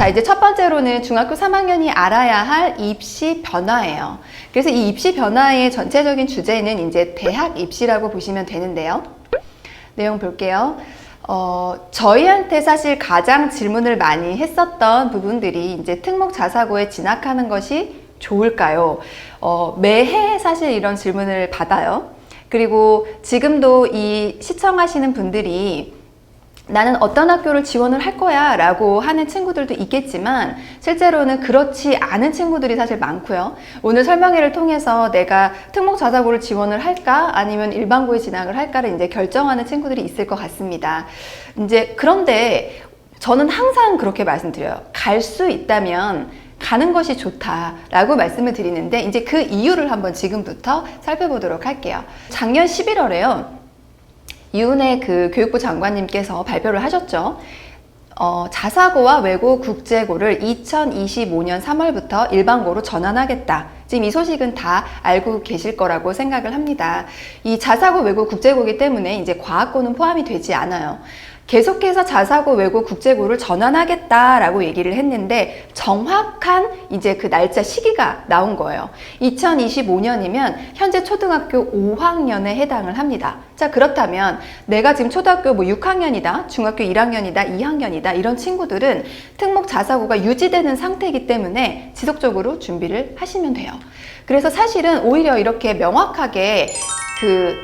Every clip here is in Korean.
자, 이제 첫 번째로는 중학교 3학년이 알아야 할 입시 변화예요. 그래서 이 입시 변화의 전체적인 주제는 이제 대학 입시라고 보시면 되는데요. 내용 볼게요. 저희한테 사실 가장 질문을 많이 했었던 부분들이 이제 특목 자사고에 진학하는 것이 좋을까요? 매해 사실 이런 질문을 받아요. 그리고 지금도 이 시청하시는 분들이 나는 어떤 학교를 지원을 할 거야 라고 하는 친구들도 있겠지만 실제로는 그렇지 않은 친구들이 사실 많고요. 오늘 설명회를 통해서 내가 특목 자사고를 지원을 할까 아니면 일반고에 진학을 할까를 이제 결정하는 친구들이 있을 것 같습니다. 이제 그런데 저는 항상 그렇게 말씀드려요. 갈 수 있다면 가는 것이 좋다라고 말씀을 드리는데 이제 그 이유를 한번 지금부터 살펴보도록 할게요. 작년 11월에요. 이은혜 그 교육부 장관님께서 발표를 하셨죠. 자사고와 외고 국제고를 2025년 3월부터 일반고로 전환하겠다. 지금 이 소식은 다 알고 계실 거라고 생각을 합니다. 이 자사고 외고 국제고이기 때문에 이제 과학고는 포함이 되지 않아요. 계속해서 자사고 외고 국제고를 전환하겠다라고 얘기를 했는데 정확한 이제 그 날짜 시기가 나온 거예요. 2025년이면 현재 초등학교 5학년에 해당을 합니다. 자, 그렇다면 내가 지금 초등학교 뭐 6학년이다, 중학교 1학년이다, 2학년이다 이런 친구들은 특목 자사고가 유지되는 상태이기 때문에 지속적으로 준비를 하시면 돼요. 그래서 사실은 오히려 이렇게 명확하게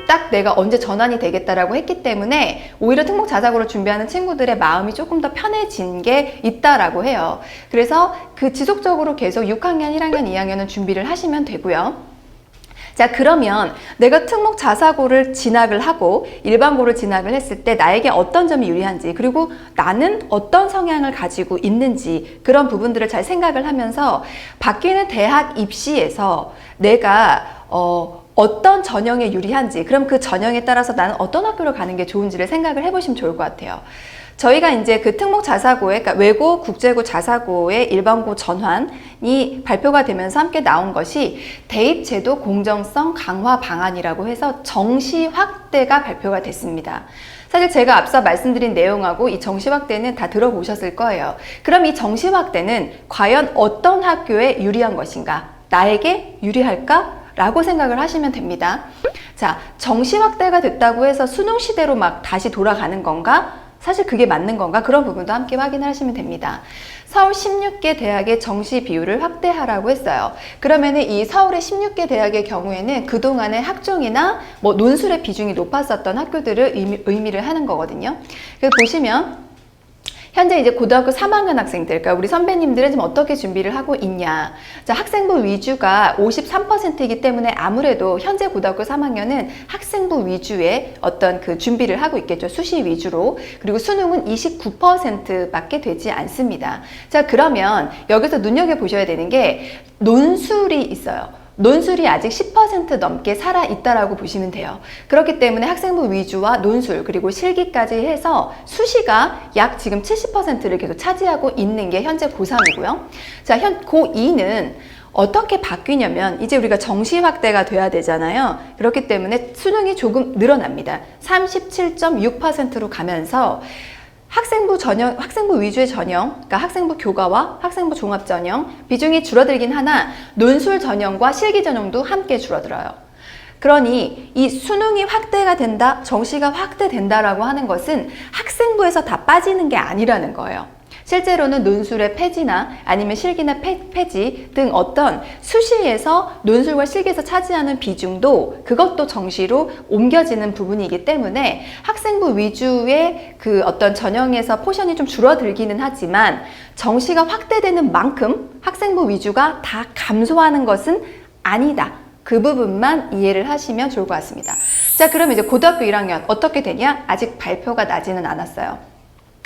딱 내가 언제 전환이 되겠다라고 했기 때문에 오히려 특목 자사고를 준비하는 친구들의 마음이 조금 더 편해진 게 있다라고 해요. 그래서 그 지속적으로 계속 6학년, 1학년, 2학년은 준비를 하시면 되고요. 자, 그러면 내가 특목 자사고를 진학을 하고 일반고를 진학을 했을 때 나에게 어떤 점이 유리한지 그리고 나는 어떤 성향을 가지고 있는지 그런 부분들을 잘 생각을 하면서 바뀌는 대학 입시에서 내가 어떤 전형에 유리한지 그럼 그 전형에 따라서 나는 어떤 학교를 가는 게 좋은지를 생각을 해보시면 좋을 것 같아요. 저희가 이제 그 특목 자사고에 그러니까 외고 국제고 자사고의 일반고 전환이 발표가 되면서 함께 나온 것이 대입제도 공정성 강화 방안이라고 해서 정시 확대가 발표가 됐습니다. 사실 제가 앞서 말씀드린 내용하고 이 정시 확대는 다 들어보셨을 거예요. 그럼 이 정시 확대는 과연 어떤 학교에 유리한 것인가? 나에게 유리할까? 라고 생각을 하시면 됩니다. 자, 정시 확대가 됐다고 해서 수능 시대로 막 다시 돌아가는 건가? 사실 그게 맞는 건가? 그런 부분도 함께 확인을 하시면 됩니다. 서울 16개 대학의 정시 비율을 확대하라고 했어요. 그러면은 이 서울의 16개 대학의 경우에는 그동안의 학종이나 뭐 논술의 비중이 높았었던 학교들을 의미를 하는 거거든요. 그래서 보시면 현재 이제 고등학교 3학년 학생들, 그러니까 우리 선배님들은 지금 어떻게 준비를 하고 있냐. 자, 학생부 위주가 53%이기 때문에 아무래도 현재 고등학교 3학년은 학생부 위주의 어떤 그 준비를 하고 있겠죠. 수시 위주로. 그리고 수능은 29%밖에 되지 않습니다. 자, 그러면 여기서 눈여겨보셔야 되는 게 논술이 있어요. 논술이 아직 10% 넘게 살아있다라고 보시면 돼요. 그렇기 때문에 학생부 위주와 논술 그리고 실기까지 해서 수시가 약 지금 70%를 계속 차지하고 있는 게 현재 고3이고요. 자, 고2는 어떻게 바뀌냐면 이제 우리가 정시 확대가 돼야 되잖아요. 그렇기 때문에 수능이 조금 늘어납니다. 37.6%로 가면서 학생부 위주의 전형, 그러니까 학생부 교과와 학생부 종합 전형 비중이 줄어들긴 하나 논술 전형과 실기 전형도 함께 줄어들어요. 그러니 이 수능이 확대가 된다, 정시가 확대된다라고 하는 것은 학생부에서 다 빠지는 게 아니라는 거예요. 실제로는 논술의 폐지나 아니면 실기나 폐지 등 어떤 수시에서 논술과 실기에서 차지하는 비중도 그것도 정시로 옮겨지는 부분이기 때문에 학생부 위주의 그 어떤 전형에서 포션이 좀 줄어들기는 하지만 정시가 확대되는 만큼 학생부 위주가 다 감소하는 것은 아니다. 그 부분만 이해를 하시면 좋을 것 같습니다. 자, 그럼 이제 고등학교 1학년 어떻게 되냐? 아직 발표가 나지는 않았어요.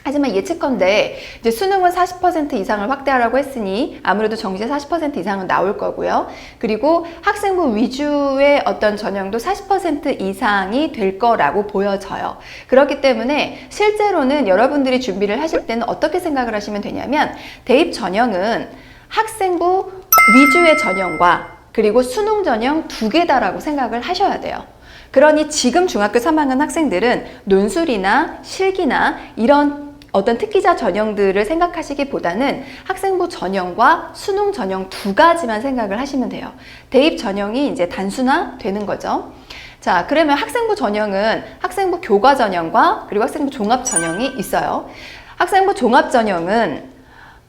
하지만 예측컨대 이제 수능은 40% 이상을 확대하라고 했으니 아무래도 정시에 40% 이상은 나올 거고요. 그리고 학생부 위주의 어떤 전형도 40% 이상이 될 거라고 보여져요. 그렇기 때문에 실제로는 여러분들이 준비를 하실 때는 어떻게 생각을 하시면 되냐면 대입 전형은 학생부 위주의 전형과 그리고 수능 전형 두 개다라고 생각을 하셔야 돼요. 그러니 지금 중학교 3학년 학생들은 논술이나 실기나 이런 어떤 특기자 전형들을 생각하시기보다는 학생부 전형과 수능 전형 두 가지만 생각을 하시면 돼요. 대입 전형이 이제 단순화되는 거죠. 자, 그러면 학생부 전형은 학생부 교과 전형과 그리고 학생부 종합 전형이 있어요. 학생부 종합 전형은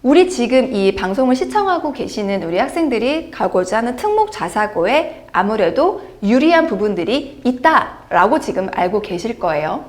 우리 지금 이 방송을 시청하고 계시는 우리 학생들이 가고자 하는 특목 자사고에 아무래도 유리한 부분들이 있다라고 지금 알고 계실 거예요.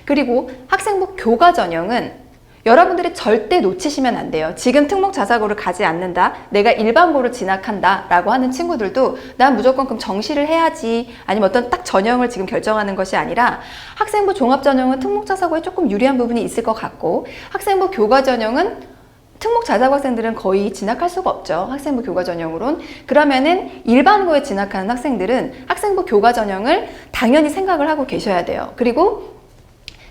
그리고 학생부 교과 전형은 여러분들이 절대 놓치시면 안 돼요. 지금 특목 자사고를 가지 않는다, 내가 일반고를 진학한다 라고 하는 친구들도 난 무조건 그럼 정시를 해야지, 아니면 어떤 딱 전형을 지금 결정하는 것이 아니라 학생부 종합 전형은 특목 자사고에 조금 유리한 부분이 있을 것 같고, 학생부 교과 전형은 특목 자사고 학생들은 거의 진학할 수가 없죠. 학생부 교과 전형으론. 그러면은 일반고에 진학하는 학생들은 학생부 교과 전형을 당연히 생각을 하고 계셔야 돼요. 그리고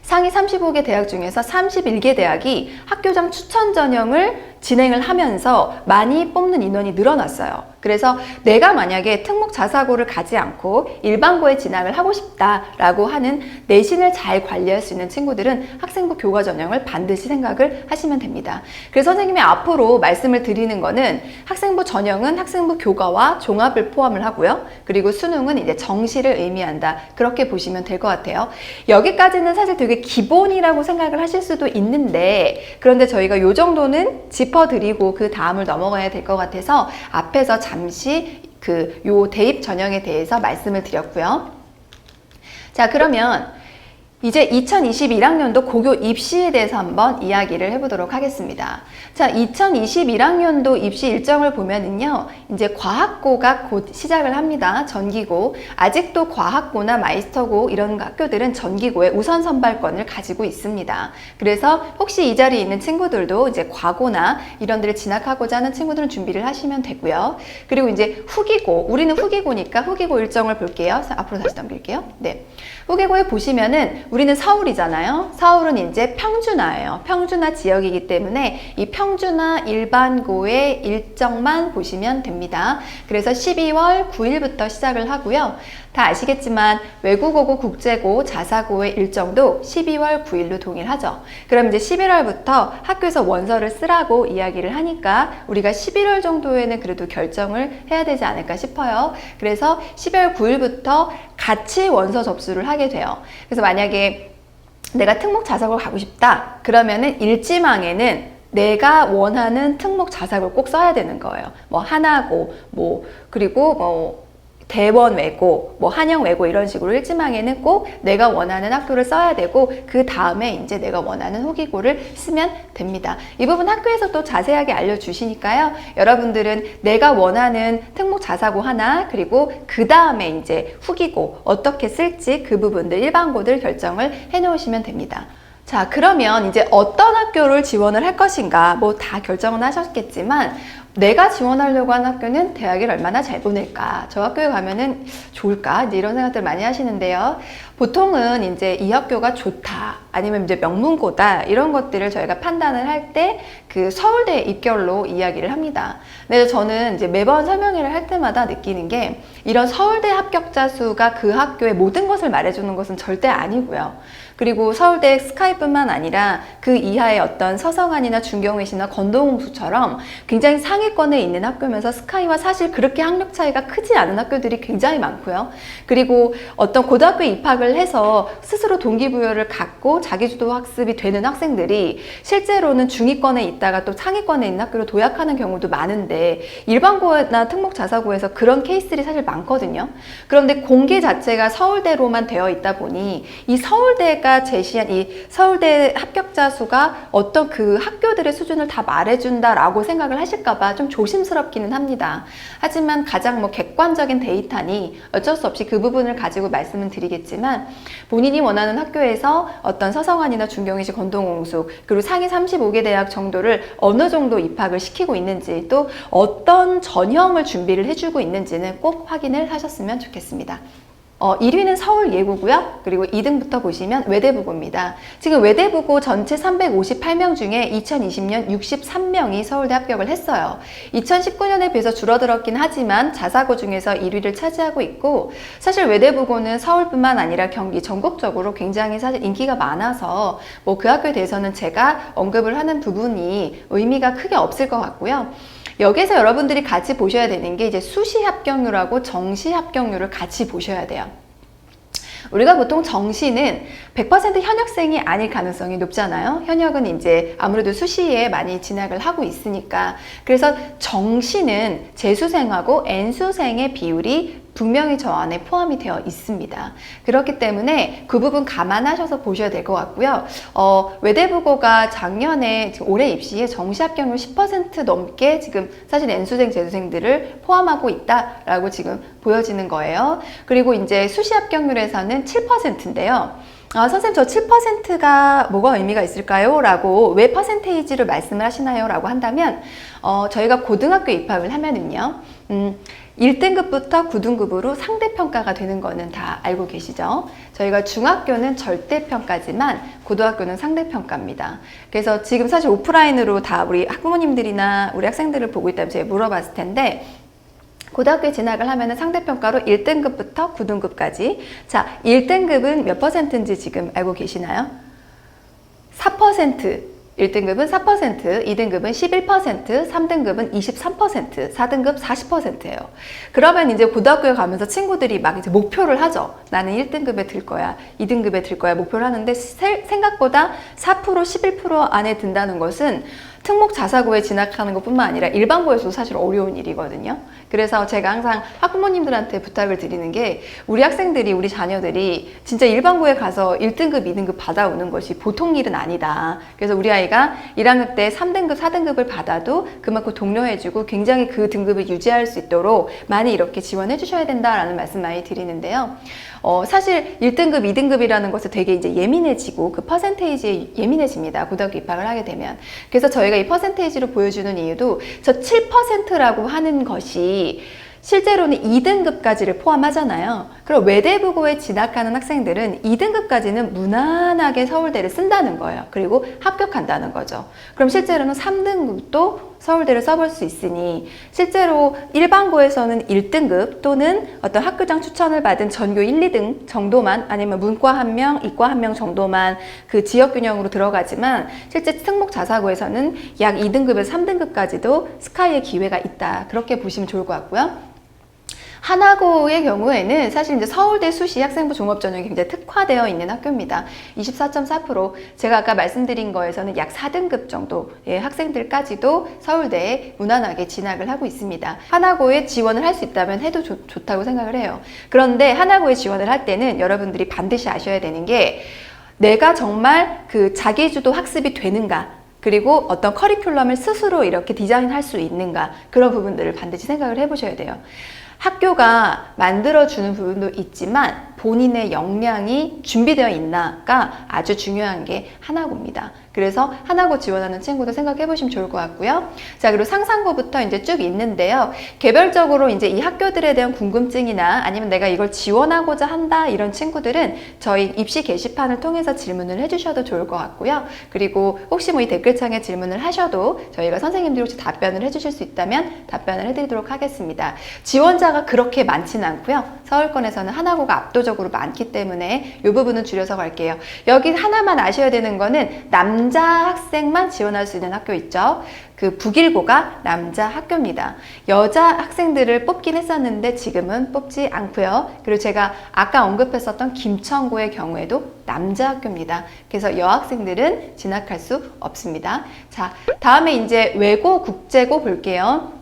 상위 35개 대학 중에서 31개 대학이 학교장 추천 전형을 진행을 하면서 많이 뽑는 인원이 늘어났어요. 그래서 내가 만약에 특목 자사고를 가지 않고 일반고에 진학을 하고 싶다라고 하는 내신을 잘 관리할 수 있는 친구들은 학생부 교과 전형을 반드시 생각을 하시면 됩니다. 그래서 선생님이 앞으로 말씀을 드리는 거는 학생부 전형은 학생부 교과와 종합을 포함을 하고요. 그리고 수능은 이제 정시를 의미한다. 그렇게 보시면 될 것 같아요. 여기까지는 사실 되게 기본이라고 생각을 하실 수도 있는데, 그런데 저희가 요 정도는 짚어드리고 그 다음을 넘어가야 될 것 같아서 앞에서 잠시 요 대입 전형에 대해서 말씀을 드렸고요. 자, 그러면 이제 2021학년도 고교 입시에 대해서 한번 이야기를 해보도록 하겠습니다. 자, 2021학년도 입시 일정을 보면은요, 이제 과학고가 곧 시작을 합니다. 전기고. 아직도 과학고나 마이스터고 이런 학교들은 전기고에 우선 선발권을 가지고 있습니다. 그래서 혹시 이 자리에 있는 친구들도 이제 과고나 이런 데를 진학하고자 하는 친구들은 준비를 하시면 되고요. 그리고 이제 후기고, 우리는 후기고니까 후기고 일정을 볼게요. 앞으로 다시 넘길게요. 네. 후기고에 보시면은 우리는 서울이잖아요. 서울은 이제 평준화예요. 평준화 지역이기 때문에 이 평준화 일반고의 일정만 보시면 됩니다. 그래서 12월 9일부터 시작을 하고요. 다 아시겠지만 외국어고, 국제고, 자사고의 일정도 12월 9일로 동일하죠. 그럼 이제 11월부터 학교에서 원서를 쓰라고 이야기를 하니까 우리가 11월 정도에는 그래도 결정을 해야 되지 않을까 싶어요. 그래서 12월 9일부터 같이 원서 접수를 하게 돼요. 그래서 만약에 내가 특목 자사고를 가고 싶다 그러면은 일지망에는 내가 원하는 특목 자사고를 꼭 써야 되는 거예요. 뭐 하나고, 그리고 대원 외고, 한영 외고 이런 식으로 일지망에는 꼭 내가 원하는 학교를 써야 되고, 그 다음에 이제 내가 원하는 후기고를 쓰면 됩니다. 이 부분 학교에서 또 자세하게 알려주시니까요. 여러분들은 내가 원하는 특목 자사고 하나, 그리고 그 다음에 이제 후기고 어떻게 쓸지 그 부분들 일반고들 결정을 해 놓으시면 됩니다. 자, 그러면 이제 어떤 학교를 지원을 할 것인가, 다 결정은 하셨겠지만 내가 지원하려고 하는 학교는 대학을 얼마나 잘 보낼까, 저 학교에 가면은 좋을까, 이제 이런 생각들 많이 하시는데요. 보통은 이제 이 학교가 좋다, 아니면 이제 명문고다, 이런 것들을 저희가 판단을 할 때 그 서울대 입결로 이야기를 합니다. 근데 저는 이제 매번 설명회를 할 때마다 느끼는 게, 이런 서울대 합격자 수가 그 학교의 모든 것을 말해주는 것은 절대 아니고요. 그리고 서울대 스카이뿐만 아니라 그 이하의 어떤 서성한이나 중경외시나 건동홍수처럼 굉장히 상위권에 있는 학교면서 스카이와 사실 그렇게 학력 차이가 크지 않은 학교들이 굉장히 많고요. 그리고 어떤 고등학교에 입학을 해서 스스로 동기부여를 갖고 자기주도 학습이 되는 학생들이 실제로는 중위권에 있다가 또 상위권에 있는 학교로 도약하는 경우도 많은데, 일반고나 특목 자사고에서 그런 케이스들이 사실 많거든요. 그런데 공개 자체가 서울대로만 되어 있다 보니 이 서울대가 제시한 이 서울대 합격자 수가 어떤 그 학교들의 수준을 다 말해준다라고 생각을 하실까봐 좀 조심스럽기는 합니다. 하지만 가장 객관적인 데이터니 어쩔 수 없이 그 부분을 가지고 말씀을 드리겠지만, 본인이 원하는 학교에서 어떤 서성한이나 중경외시, 건동홍수, 그리고 상위 35개 대학 정도를 어느 정도 입학을 시키고 있는지, 또 어떤 전형을 준비를 해주고 있는지는 꼭 확인을 하셨으면 좋겠습니다. 1위는 서울예고고요. 그리고 2등부터 보시면 외대부고입니다. 지금 외대부고 전체 358명 중에 2020년 63명이 서울대 합격을 했어요. 2019년에 비해서 줄어들었긴 하지만 자사고 중에서 1위를 차지하고 있고, 사실 외대부고는 서울뿐만 아니라 경기 전국적으로 굉장히 사실 인기가 많아서 뭐 그 학교에 대해서는 제가 언급을 하는 부분이 의미가 크게 없을 것 같고요. 여기에서 여러분들이 같이 보셔야 되는 게 이제 수시 합격률하고 정시 합격률을 같이 보셔야 돼요. 우리가 보통 정시는 100% 현역생이 아닐 가능성이 높잖아요. 현역은 이제 아무래도 수시에 많이 진학을 하고 있으니까. 그래서 정시는 재수생하고 N수생의 비율이 분명히 저 안에 포함이 되어 있습니다. 그렇기 때문에 그 부분 감안하셔서 보셔야 될 것 같고요. 외대부고가 작년에 지금 올해 입시에 정시 합격률 10% 넘게 지금 사실 N수생, 재수생들을 포함하고 있다라고 지금 보여지는 거예요. 그리고 이제 수시 합격률에서는 7%인데요. 선생님 저 7%가 뭐가 의미가 있을까요? 라고 왜 퍼센테이지를 말씀을 하시나요? 라고 한다면 저희가 고등학교 입학을 하면은요 1등급부터 9등급으로 상대평가가 되는 거는 다 알고 계시죠? 저희가 중학교는 절대평가지만 고등학교는 상대평가입니다. 그래서 지금 사실 오프라인으로 다 우리 학부모님들이나 우리 학생들을 보고 있다면 제가 물어봤을 텐데, 고등학교에 진학을 하면 상대평가로 1등급부터 9등급까지. 자, 1등급은 몇 %인지 지금 알고 계시나요? 4%. 1등급은 4%, 2등급은 11%, 3등급은 23%, 4등급 40%예요. 그러면 이제 고등학교에 가면서 친구들이 막 이제 목표를 하죠. 나는 1등급에 들 거야, 2등급에 들 거야 목표를 하는데 생각보다 4%, 11% 안에 든다는 것은 특목 자사고에 진학하는 것뿐만 아니라 일반고에서도 사실 어려운 일이거든요. 그래서 제가 항상 학부모님들한테 부탁을 드리는 게, 우리 학생들이, 우리 자녀들이 진짜 일반고에 가서 1등급, 2등급 받아오는 것이 보통 일은 아니다. 그래서 우리 아이가 1학년 때 3등급, 4등급을 받아도 그만큼 독려해주고 굉장히 그 등급을 유지할 수 있도록 많이 이렇게 지원해 주셔야 된다라는 말씀 많이 드리는데요. 사실 1등급, 2등급이라는 것을 되게 이제 예민해지고 그 퍼센테이지에 예민해집니다. 고등학교 입학을 하게 되면. 그래서 저희가 이 퍼센테이지로 보여주는 이유도 저 7%라고 하는 것이 실제로는 2등급까지를 포함하잖아요. 그럼 외대부고에 진학하는 학생들은 2등급까지는 무난하게 서울대를 쓴다는 거예요. 그리고 합격한다는 거죠. 그럼 실제로는 3등급도 서울대를 써볼 수 있으니, 실제로 일반고에서는 1등급 또는 어떤 학교장 추천을 받은 전교 1, 2등 정도만, 아니면 문과 1명, 이과 1명 정도만 그 지역균형으로 들어가지만, 실제 특목 자사고에서는 약 2등급에서 3등급까지도 스카이의 기회가 있다. 그렇게 보시면 좋을 것 같고요. 하나고의 경우에는 사실 이제 서울대 수시 학생부 종합전형이 굉장히 특화되어 있는 학교입니다. 24.4%. 제가 아까 말씀드린 거에서는 약 4등급 정도의 학생들까지도 서울대에 무난하게 진학을 하고 있습니다. 하나고에 지원을 할 수 있다면 해도 좋다고 생각을 해요. 그런데 하나고에 지원을 할 때는 여러분들이 반드시 아셔야 되는 게, 내가 정말 그 자기주도 학습이 되는가, 그리고 어떤 커리큘럼을 스스로 이렇게 디자인할 수 있는가, 그런 부분들을 반드시 생각을 해보셔야 돼요. 학교가 만들어주는 부분도 있지만 본인의 역량이 준비되어 있나가 아주 중요한 게 하나고입니다. 그래서 하나고 지원하는 친구도 생각해 보시면 좋을 것 같고요. 자, 그리고 상상고부터 이제 쭉 있는데요. 개별적으로 이제 이 학교들에 대한 궁금증이나 아니면 내가 이걸 지원하고자 한다, 이런 친구들은 저희 입시 게시판을 통해서 질문을 해주셔도 좋을 것 같고요. 그리고 혹시 뭐 이 댓글창에 질문을 하셔도 저희가 선생님들이 혹시 답변을 해주실 수 있다면 답변을 해드리도록 하겠습니다. 지원자가 그렇게 많지는 않고요. 서울권에서는 하나고가 압도적으로 많기 때문에 이 부분은 줄여서 갈게요. 여기 하나만 아셔야 되는 거는 남자 학생만 지원할 수 있는 학교 있죠. 그 북일고가 남자 학교입니다. 여자 학생들을 뽑긴 했었는데 지금은 뽑지 않고요. 그리고 제가 아까 언급했었던 김천고의 경우에도 남자 학교입니다. 그래서 여학생들은 진학할 수 없습니다. 자, 다음에 이제 외고, 국제고 볼게요.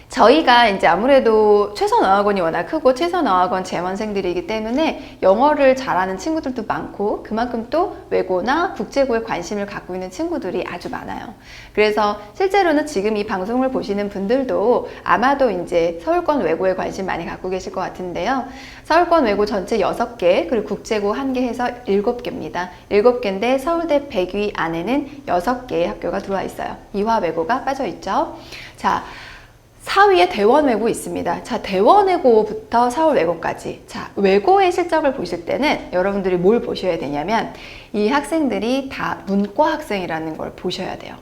저희가 이제 아무래도 최선어학원이 워낙 크고 최선어학원 재원생들이기 때문에 영어를 잘하는 친구들도 많고, 그만큼 또 외고나 국제고에 관심을 갖고 있는 친구들이 아주 많아요. 그래서 실제로는 지금 이 방송을 보시는 분들도 아마도 이제 서울권 외고에 관심 많이 갖고 계실 것 같은데요. 서울권 외고 전체 6개, 그리고 국제고 1개 해서 7개입니다. 7개인데 서울대 100위 안에는 6개의 학교가 들어와 있어요. 이화 외고가 빠져 있죠. 자, 4위에 대원외고 있습니다. 자, 대원외고부터 서울외고까지. 자, 외고의 실적을 보실 때는 여러분들이 뭘 보셔야 되냐면 이 학생들이 다 문과 학생이라는 걸 보셔야 돼요.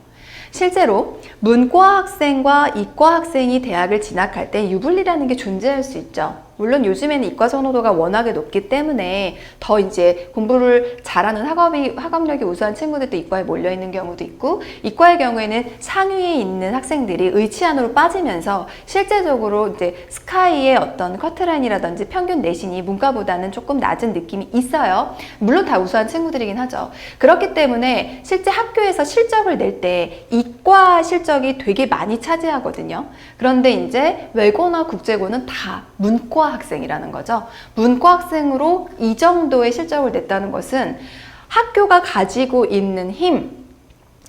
실제로 문과 학생과 이과 학생이 대학을 진학할 때 유불리라는 게 존재할 수 있죠. 물론 요즘에는 이과 선호도가 워낙에 높기 때문에 더 이제 공부를 잘하는 학업력이 우수한 친구들도 이과에 몰려 있는 경우도 있고, 이과의 경우에는 상위에 있는 학생들이 의치 안으로 빠지면서 실제적으로 이제 스카이의 어떤 커트라인이라든지 평균 내신이 문과보다는 조금 낮은 느낌이 있어요. 물론 다 우수한 친구들이긴 하죠. 그렇기 때문에 실제 학교에서 실적을 낼 때 이과 실적이 되게 많이 차지하거든요. 그런데 이제 외고나 국제고는 다 문과 학생이라는 거죠. 문과 학생으로 이 정도의 실적을 냈다는 것은 학교가 가지고 있는 힘,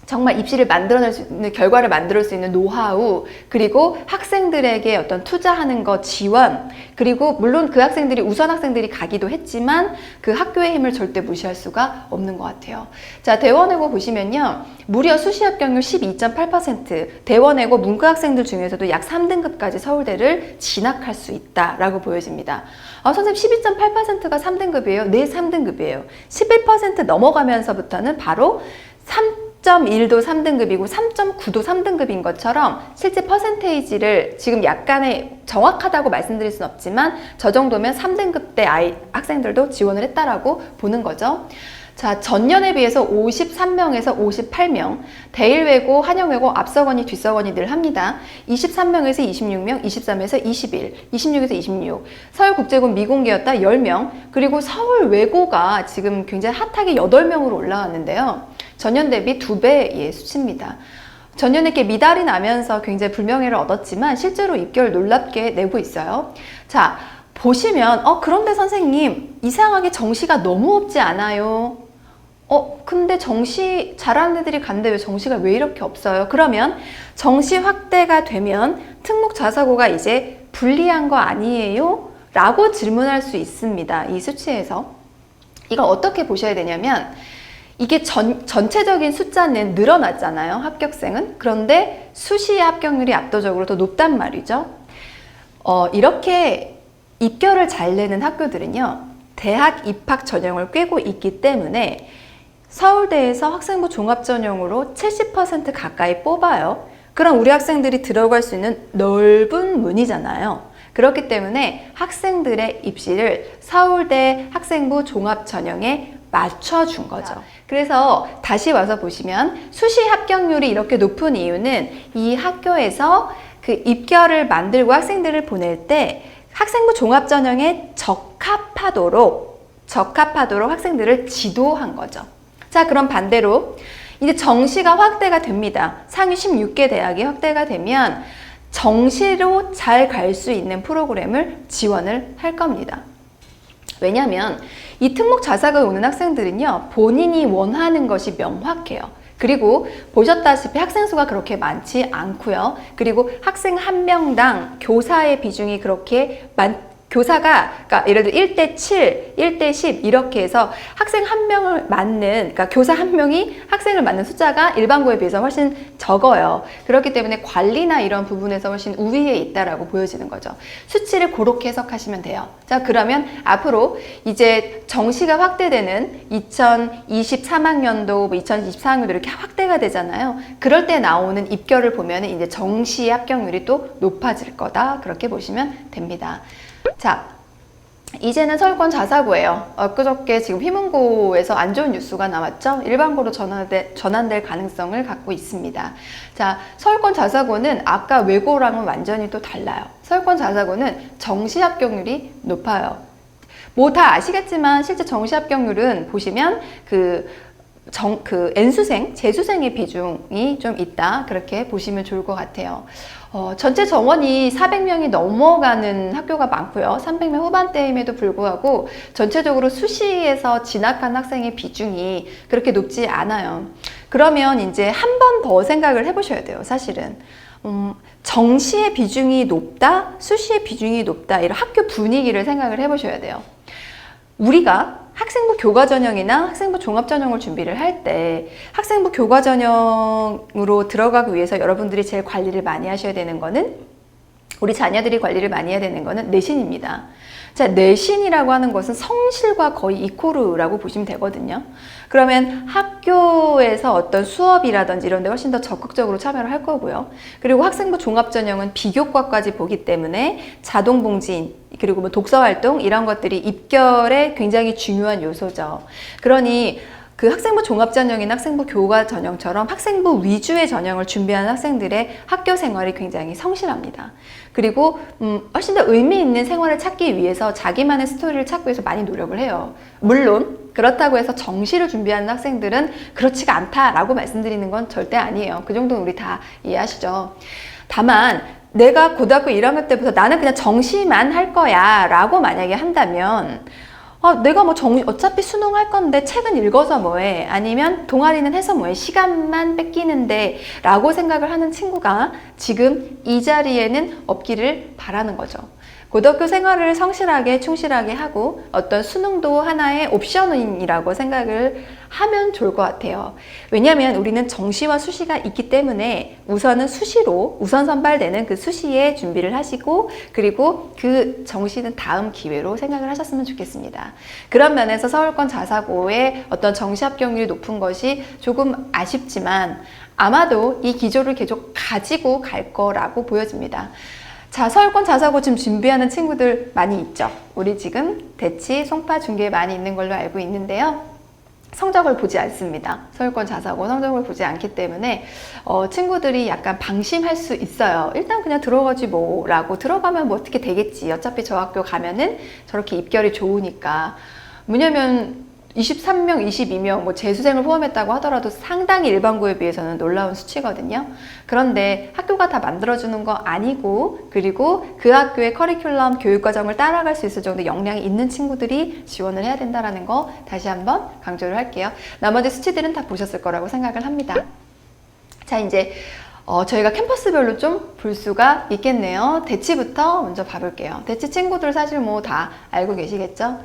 정말 입시를 만들어낼 수 있는, 결과를 만들 수 있는 노하우, 그리고 학생들에게 어떤 투자하는 것, 지원, 그리고 물론 그 학생들이 우선 학생들이 가기도 했지만 그 학교의 힘을 절대 무시할 수가 없는 것 같아요. 자, 대원외고 보시면요, 무려 수시 합격률 12.8%, 대원외고 문과 학생들 중에서도 약 3등급까지 서울대를 진학할 수 있다라고 보여집니다. 선생님 12.8%가 3등급이에요? 네, 3등급이에요. 11% 넘어가면서부터는 바로 3.1도 3등급이고 3.9도 3등급인 것처럼 실제 퍼센테이지를 지금 약간의 정확하다고 말씀드릴 수는 없지만 저 정도면 3등급 대 학생들도 지원을 했다라고 보는 거죠. 자, 전년에 비해서 53명에서 58명, 대일외고, 한영외고 앞서거니 뒤서거니 늘 합니다. 23명에서 26명, 23에서 21, 26에서 26, 서울국제고 미공개였다 10명, 그리고 서울외고가 지금 굉장히 핫하게 8명으로 올라왔는데요. 전년 대비 2배의 수치입니다. 전년에 이렇게 미달이 나면서 굉장히 불명예를 얻었지만 실제로 입결 놀랍게 내고 있어요. 자, 보시면 그런데 선생님 이상하게 정시가 너무 없지 않아요? 근데 정시 잘하는 애들이 간데 왜 정시가 왜 이렇게 없어요? 그러면 정시 확대가 되면 특목 자사고가 이제 불리한 거 아니에요? 라고 질문할 수 있습니다. 이 수치에서. 이걸 어떻게 보셔야 되냐면 이게 전체적인 숫자는 늘어났잖아요. 합격생은. 그런데 수시 합격률이 압도적으로 더 높단 말이죠. 이렇게 입결을 잘 내는 학교들은요, 대학 입학 전형을 꿰고 있기 때문에 서울대에서 학생부 종합전형으로 70% 가까이 뽑아요. 그럼 우리 학생들이 들어갈 수 있는 넓은 문이잖아요. 그렇기 때문에 학생들의 입시를 서울대 학생부 종합전형에 맞춰준 거죠. 그래서 다시 와서 보시면 수시 합격률이 이렇게 높은 이유는 이 학교에서 그 입결을 만들고 학생들을 보낼 때 학생부 종합전형에 적합하도록 학생들을 지도한 거죠. 자, 그럼 반대로 이제 정시가 확대가 됩니다. 상위 16개 대학이 확대가 되면 정시로 잘 갈 수 있는 프로그램을 지원을 할 겁니다. 왜냐하면 이 특목 자사고에 오는 학생들은요, 본인이 원하는 것이 명확해요. 그리고 보셨다시피 학생 수가 그렇게 많지 않고요. 그리고 학생 한 명당 교사의 비중이 그렇게 교사가, 그러니까 예를 들어 1대 7, 1대 10 이렇게 해서 학생 한 명을 맞는, 그러니까 교사 한 명이 학생을 맞는 숫자가 일반고에 비해서 훨씬 적어요. 그렇기 때문에 관리나 이런 부분에서 훨씬 우위에 있다라고 보여지는 거죠. 수치를 그렇게 해석하시면 돼요. 자, 그러면 앞으로 이제 정시가 확대되는 2023학년도, 2024학년도 이렇게 확대가 되잖아요. 그럴 때 나오는 입결을 보면 이제 정시 합격률이 또 높아질 거다. 그렇게 보시면 됩니다. 자, 이제는 서울권 자사고예요. 엊그저께 지금 휘문고에서 안 좋은 뉴스가 나왔죠. 일반고로 전환될 가능성을 갖고 있습니다. 자, 서울권 자사고는 아까 외고랑은 완전히 또 달라요. 서울권 자사고는 정시 합격률이 높아요. 뭐 다 아시겠지만 실제 정시 합격률은 보시면 N수생, 재수생의 비중이 좀 있다. 그렇게 보시면 좋을 것 같아요. 전체 정원이 400명이 넘어가는 학교가 많고요. 300명 후반대임에도 불구하고 전체적으로 수시에서 진학한 학생의 비중이 그렇게 높지 않아요. 그러면 이제 한 번 더 생각을 해보셔야 돼요. 사실은. 정시의 비중이 높다, 수시의 비중이 높다, 이런 학교 분위기를 생각을 해보셔야 돼요. 우리가 학생부 교과전형이나 학생부 종합전형을 준비를 할 때 학생부 교과전형으로 들어가기 위해서 여러분들이 제일 관리를 많이 하셔야 되는 거는 우리 자녀들이 관리를 많이 해야 되는 거는 내신입니다. 자, 내신이라고 하는 것은 성실과 거의 이코르라고 보시면 되거든요. 그러면 학교에서 어떤 수업이라든지 이런 데 훨씬 더 적극적으로 참여를 할 거고요. 그리고 학생부 종합전형은 비교과까지 보기 때문에 자동봉진, 그리고 뭐 독서활동 이런 것들이 입결에 굉장히 중요한 요소죠. 그러니 그 학생부 종합전형이나 학생부 교과전형처럼 학생부 위주의 전형을 준비하는 학생들의 학교 생활이 굉장히 성실합니다. 그리고 훨씬 더 의미 있는 생활을 찾기 위해서 자기만의 스토리를 찾기 위해서 많이 노력을 해요. 물론 그렇다고 해서 정시를 준비하는 학생들은 그렇지가 않다라고 말씀드리는 건 절대 아니에요. 그 정도는 우리 다 이해하시죠. 다만 내가 고등학교 1학년 때부터 나는 그냥 정시만 할 거야 라고 만약에 한다면 내가 뭐 어차피 수능 할 건데 책은 읽어서 뭐해? 아니면 동아리는 해서 뭐해? 시간만 뺏기는데 라고 생각을 하는 친구가 지금 이 자리에는 없기를 바라는 거죠. 고등학교 생활을 성실하게 충실하게 하고 어떤 수능도 하나의 옵션이라고 생각을 하면 좋을 것 같아요. 왜냐하면 우리는 정시와 수시가 있기 때문에 우선은 수시로 우선 선발되는 그 수시에 준비를 하시고 그리고 그 정시는 다음 기회로 생각을 하셨으면 좋겠습니다. 그런 면에서 서울권 자사고의 어떤 정시 합격률이 높은 것이 조금 아쉽지만 아마도 이 기조를 계속 가지고 갈 거라고 보여집니다. 자, 서울권 자사고 지금 준비하는 친구들 많이 있죠. 우리 지금 대치, 송파, 중계에 많이 있는 걸로 알고 있는데요. 성적을 보지 않습니다. 서울권 자사고 성적을 보지 않기 때문에 친구들이 약간 방심할 수 있어요. 일단 그냥 들어가지 뭐 라고 들어가면 뭐 어떻게 되겠지. 어차피 저 학교 가면은 저렇게 입결이 좋으니까. 뭐냐면 23명, 22명, 뭐 재수생을 포함했다고 하더라도 상당히 일반고에 비해서는 놀라운 수치거든요. 그런데 학교가 다 만들어주는 거 아니고 그리고 그 학교의 커리큘럼 교육과정을 따라갈 수 있을 정도 역량이 있는 친구들이 지원을 해야 된다는 거 다시 한번 강조를 할게요. 나머지 수치들은 다 보셨을 거라고 생각을 합니다. 자, 이제 저희가 캠퍼스별로 좀 볼 수가 있겠네요. 대치부터 먼저 봐볼게요. 대치 친구들 사실 뭐 다 알고 계시겠죠?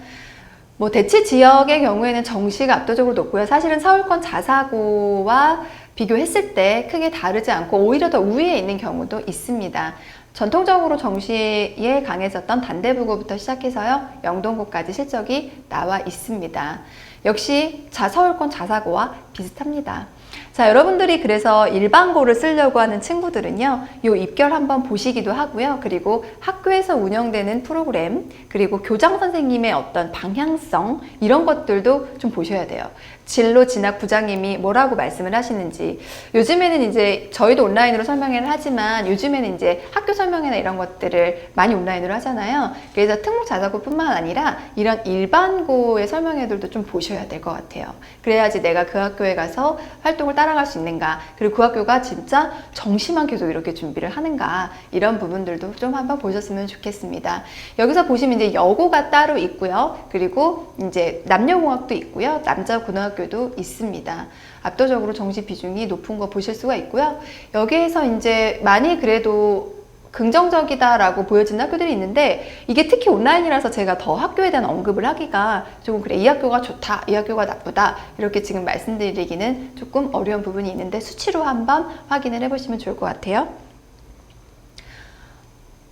뭐 대치 지역의 경우에는 정시가 압도적으로 높고요. 사실은 서울권 자사고와 비교했을 때 크게 다르지 않고 오히려 더 우위에 있는 경우도 있습니다. 전통적으로 정시에 강했었던 단대부고부터 시작해서요. 영동고까지 실적이 나와 있습니다. 역시 서울권 자사고와 비슷합니다. 자, 여러분들이 그래서 일반고를 쓰려고 하는 친구들은요, 요 입결 한번 보시기도 하고요. 그리고 학교에서 운영되는 프로그램, 그리고 교장 선생님의 어떤 방향성, 이런 것들도 좀 보셔야 돼요. 진로 진학 부장님이 뭐라고 말씀을 하시는지. 요즘에는 이제 저희도 온라인으로 설명회를 하지만 요즘에는 이제 학교 설명회나 이런 것들을 많이 온라인으로 하잖아요. 그래서 특목 자사고뿐만 아니라 이런 일반고의 설명회들도 좀 보셔야 될 것 같아요. 그래야지 내가 그 학교에 가서 활동을 따라갈 수 있는가, 그리고 그 학교가 진짜 정시만 계속 이렇게 준비를 하는가, 이런 부분들도 좀 한번 보셨으면 좋겠습니다. 여기서 보시면 이제 여고가 따로 있고요. 그리고 이제 남녀공학도 있고요. 남자 고등학교도 있습니다. 압도적으로 정시 비중이 높은 거 보실 수가 있고요. 여기에서 이제 많이 그래도 긍정적이다라고 보여지는 학교들이 있는데 이게 특히 온라인이라서 제가 더 학교에 대한 언급을 하기가 조금 그래, 이 학교가 좋다, 이 학교가 나쁘다 이렇게 지금 말씀드리기는 조금 어려운 부분이 있는데 수치로 한번 확인을 해보시면 좋을 것 같아요.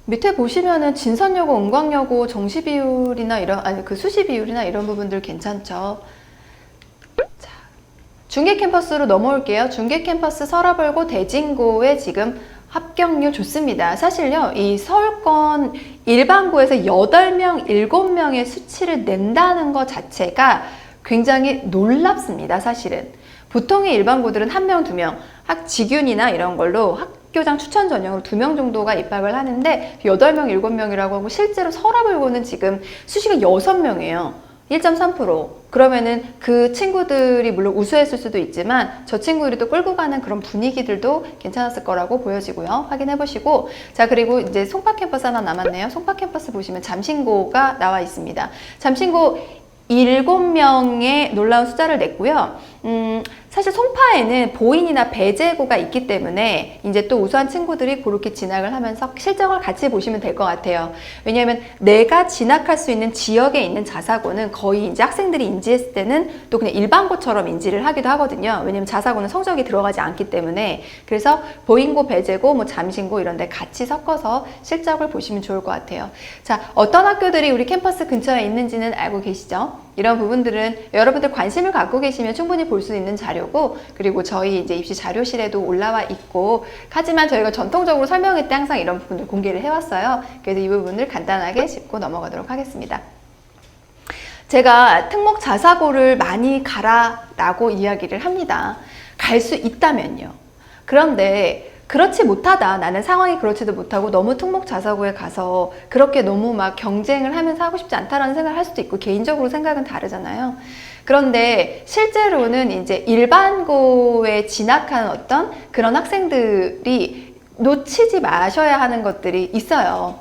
밑에 보시면은 진선여고, 은광여고 정시 비율이나 이런 그 수시 비율이나 이런 부분들 괜찮죠. 자, 중계 캠퍼스로 넘어올게요. 중계 캠퍼스 서라벌고 대진고에 지금 합격률 좋습니다. 사실요, 이 서울권 일반고에서 8명, 7명의 수치를 낸다는 것 자체가 굉장히 놀랍습니다. 사실은. 보통의 일반고들은 1명, 2명, 학직윤이나 이런 걸로 학교장 추천 전형으로 2명 정도가 입학을 하는데 8명, 7명이라고 하고 실제로 서라벌고는 지금 수시가 6명이에요. 1.3%. 그러면은 그 친구들이 물론 우수했을 수도 있지만 저 친구들이 또 끌고 가는 그런 분위기들도 괜찮았을 거라고 보여지고요. 확인해 보시고, 자, 그리고 이제 송파 캠퍼스 하나 남았네요. 송파 캠퍼스 보시면 잠신고가 나와 있습니다. 잠신고 7명의 놀라운 숫자를 냈고요. 사실 송파에는 보인이나 배재고가 있기 때문에 이제 또 우수한 친구들이 그렇게 진학을 하면서 실적을 같이 보시면 될 것 같아요. 왜냐하면 내가 진학할 수 있는 지역에 있는 자사고는 거의 이제 학생들이 인지했을 때는 또 그냥 일반고처럼 인지를 하기도 하거든요. 왜냐하면 자사고는 성적이 들어가지 않기 때문에. 그래서 보인고, 배재고, 뭐 잠신고 이런 데 같이 섞어서 실적을 보시면 좋을 것 같아요. 자, 어떤 학교들이 우리 캠퍼스 근처에 있는지는 알고 계시죠? 이런 부분들은 여러분들 관심을 갖고 계시면 충분히 볼 수 있는 자료고, 그리고 저희 이제 입시 자료실에도 올라와 있고, 하지만 저희가 전통적으로 설명회 때 항상 이런 부분들 공개를 해왔어요. 그래서 이 부분을 간단하게 짚고 넘어가도록 하겠습니다. 제가 특목 자사고를 많이 가라라고 이야기를 합니다. 갈 수 있다면요. 그런데 그렇지 못하다. 나는 상황이 그렇지도 못하고 너무 특목 자사고에 가서 그렇게 너무 막 경쟁을 하면서 하고 싶지 않다라는 생각을 할 수도 있고, 개인적으로 생각은 다르잖아요. 그런데 실제로는 이제 일반고에 진학하는 어떤 그런 학생들이 놓치지 마셔야 하는 것들이 있어요.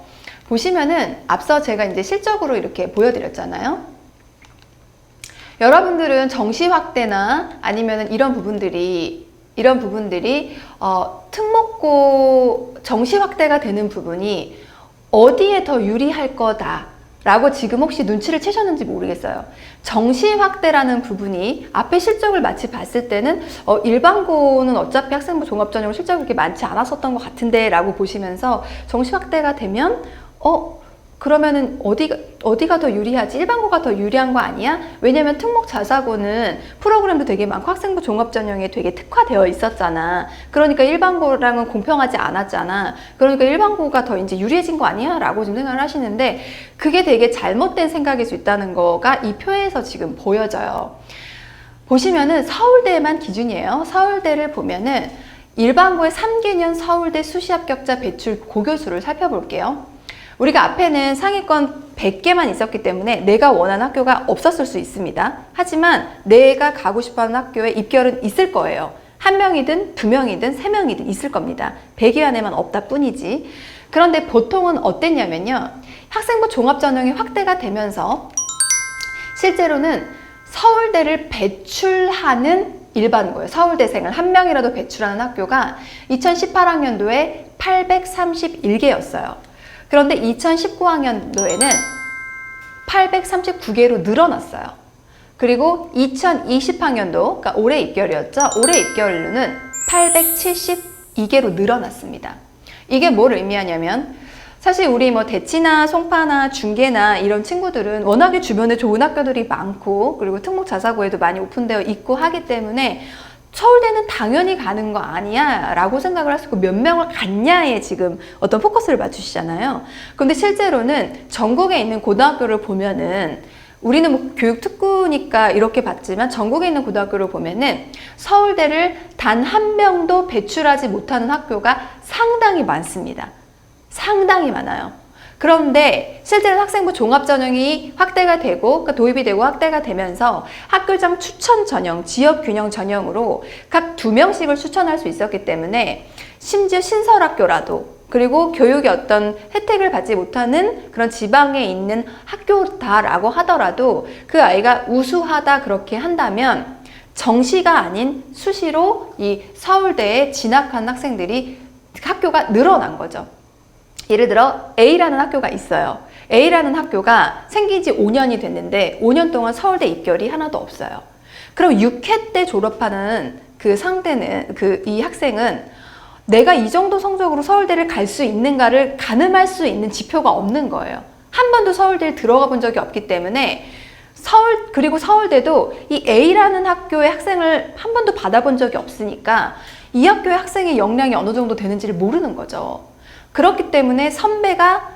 보시면은 앞서 제가 이제 실적으로 이렇게 보여드렸잖아요. 여러분들은 정시 확대나 아니면은 이런 부분들이 특목고 정시 확대가 되는 부분이 어디에 더 유리할 거다 라고 지금 혹시 눈치를 채셨는지 모르겠어요. 정시 확대라는 부분이 앞에 실적을 마치 봤을 때는 일반고는 어차피 학생부 종합전형으로 실적이 그렇게 많지 않았었던 것 같은데 라고 보시면서 정시 확대가 되면 그러면은 어디가 더 유리하지? 일반고가 더 유리한 거 아니야? 왜냐면 특목 자사고는 프로그램도 되게 많고 학생부 종합전형에 되게 특화되어 있었잖아. 그러니까 일반고랑은 공평하지 않았잖아. 그러니까 일반고가 더 이제 유리해진 거 아니야? 라고 좀 생각을 하시는데, 그게 되게 잘못된 생각일 수 있다는 거가 이 표에서 지금 보여져요. 보시면은 서울대만 기준이에요. 서울대를 보면은 일반고의 3개년 서울대 수시 합격자 배출 고교수를 살펴볼게요. 우리가 앞에는 상위권 100개만 있었기 때문에 내가 원하는 학교가 없었을 수 있습니다. 하지만 내가 가고 싶어하는 학교에 입결은 있을 거예요. 1명이든 2명이든 3명이든 있을 겁니다. 100위 안에만 없다 뿐이지. 그런데 보통은 어땠냐면요. 학생부 종합전형이 확대가 되면서 실제로는 서울대를 배출하는 일반고예요. 서울대생을 1명이라도 배출하는 학교가 2018학년도에 831개였어요. 그런데 2019학년도에는 839개로 늘어났어요. 그리고 2020학년도, 그러니까 올해 입결이었죠. 올해 입결로는 872개로 늘어났습니다. 이게 뭘 의미하냐면, 사실 우리 뭐 대치나 송파나 중계나 이런 친구들은 워낙에 주변에 좋은 학교들이 많고, 그리고 특목 자사고에도 많이 오픈되어 있고 하기 때문에 서울대는 당연히 가는 거 아니야 라고 생각을 할 수 있고, 몇 명을 갔냐에 지금 어떤 포커스를 맞추시잖아요. 근데 실제로는 전국에 있는 고등학교를 보면은, 우리는 뭐 교육특구니까 이렇게 봤지만 전국에 있는 고등학교를 보면은 서울대를 단 1명도 배출하지 못하는 학교가 상당히 많습니다. 상당히 많아요. 그런데 실제로 학생부 종합전형이 확대가 되고, 그러니까 도입이 되고 확대가 되면서 학교장 추천 전형, 지역 균형 전형으로 각 2명씩을 추천할 수 있었기 때문에, 심지어 신설학교라도, 그리고 교육의 어떤 혜택을 받지 못하는 그런 지방에 있는 학교다라고 하더라도 그 아이가 우수하다 그렇게 한다면 정시가 아닌 수시로 이 서울대에 진학한 학생들이 학교가 늘어난 거죠. 예를 들어 A라는 학교가 있어요. A라는 학교가 생긴 지 5년이 됐는데 5년 동안 서울대 입결이 하나도 없어요. 그럼 6회 때 졸업하는 그 상대는, 이 학생은 내가 이 정도 성적으로 서울대를 갈 수 있는가를 가늠할 수 있는 지표가 없는 거예요. 한 번도 서울대에 들어가 본 적이 없기 때문에, 그리고 서울대도 이 A라는 학교의 학생을 한 번도 받아본 적이 없으니까 이 학교의 학생의 역량이 어느 정도 되는지를 모르는 거죠. 그렇기 때문에 선배가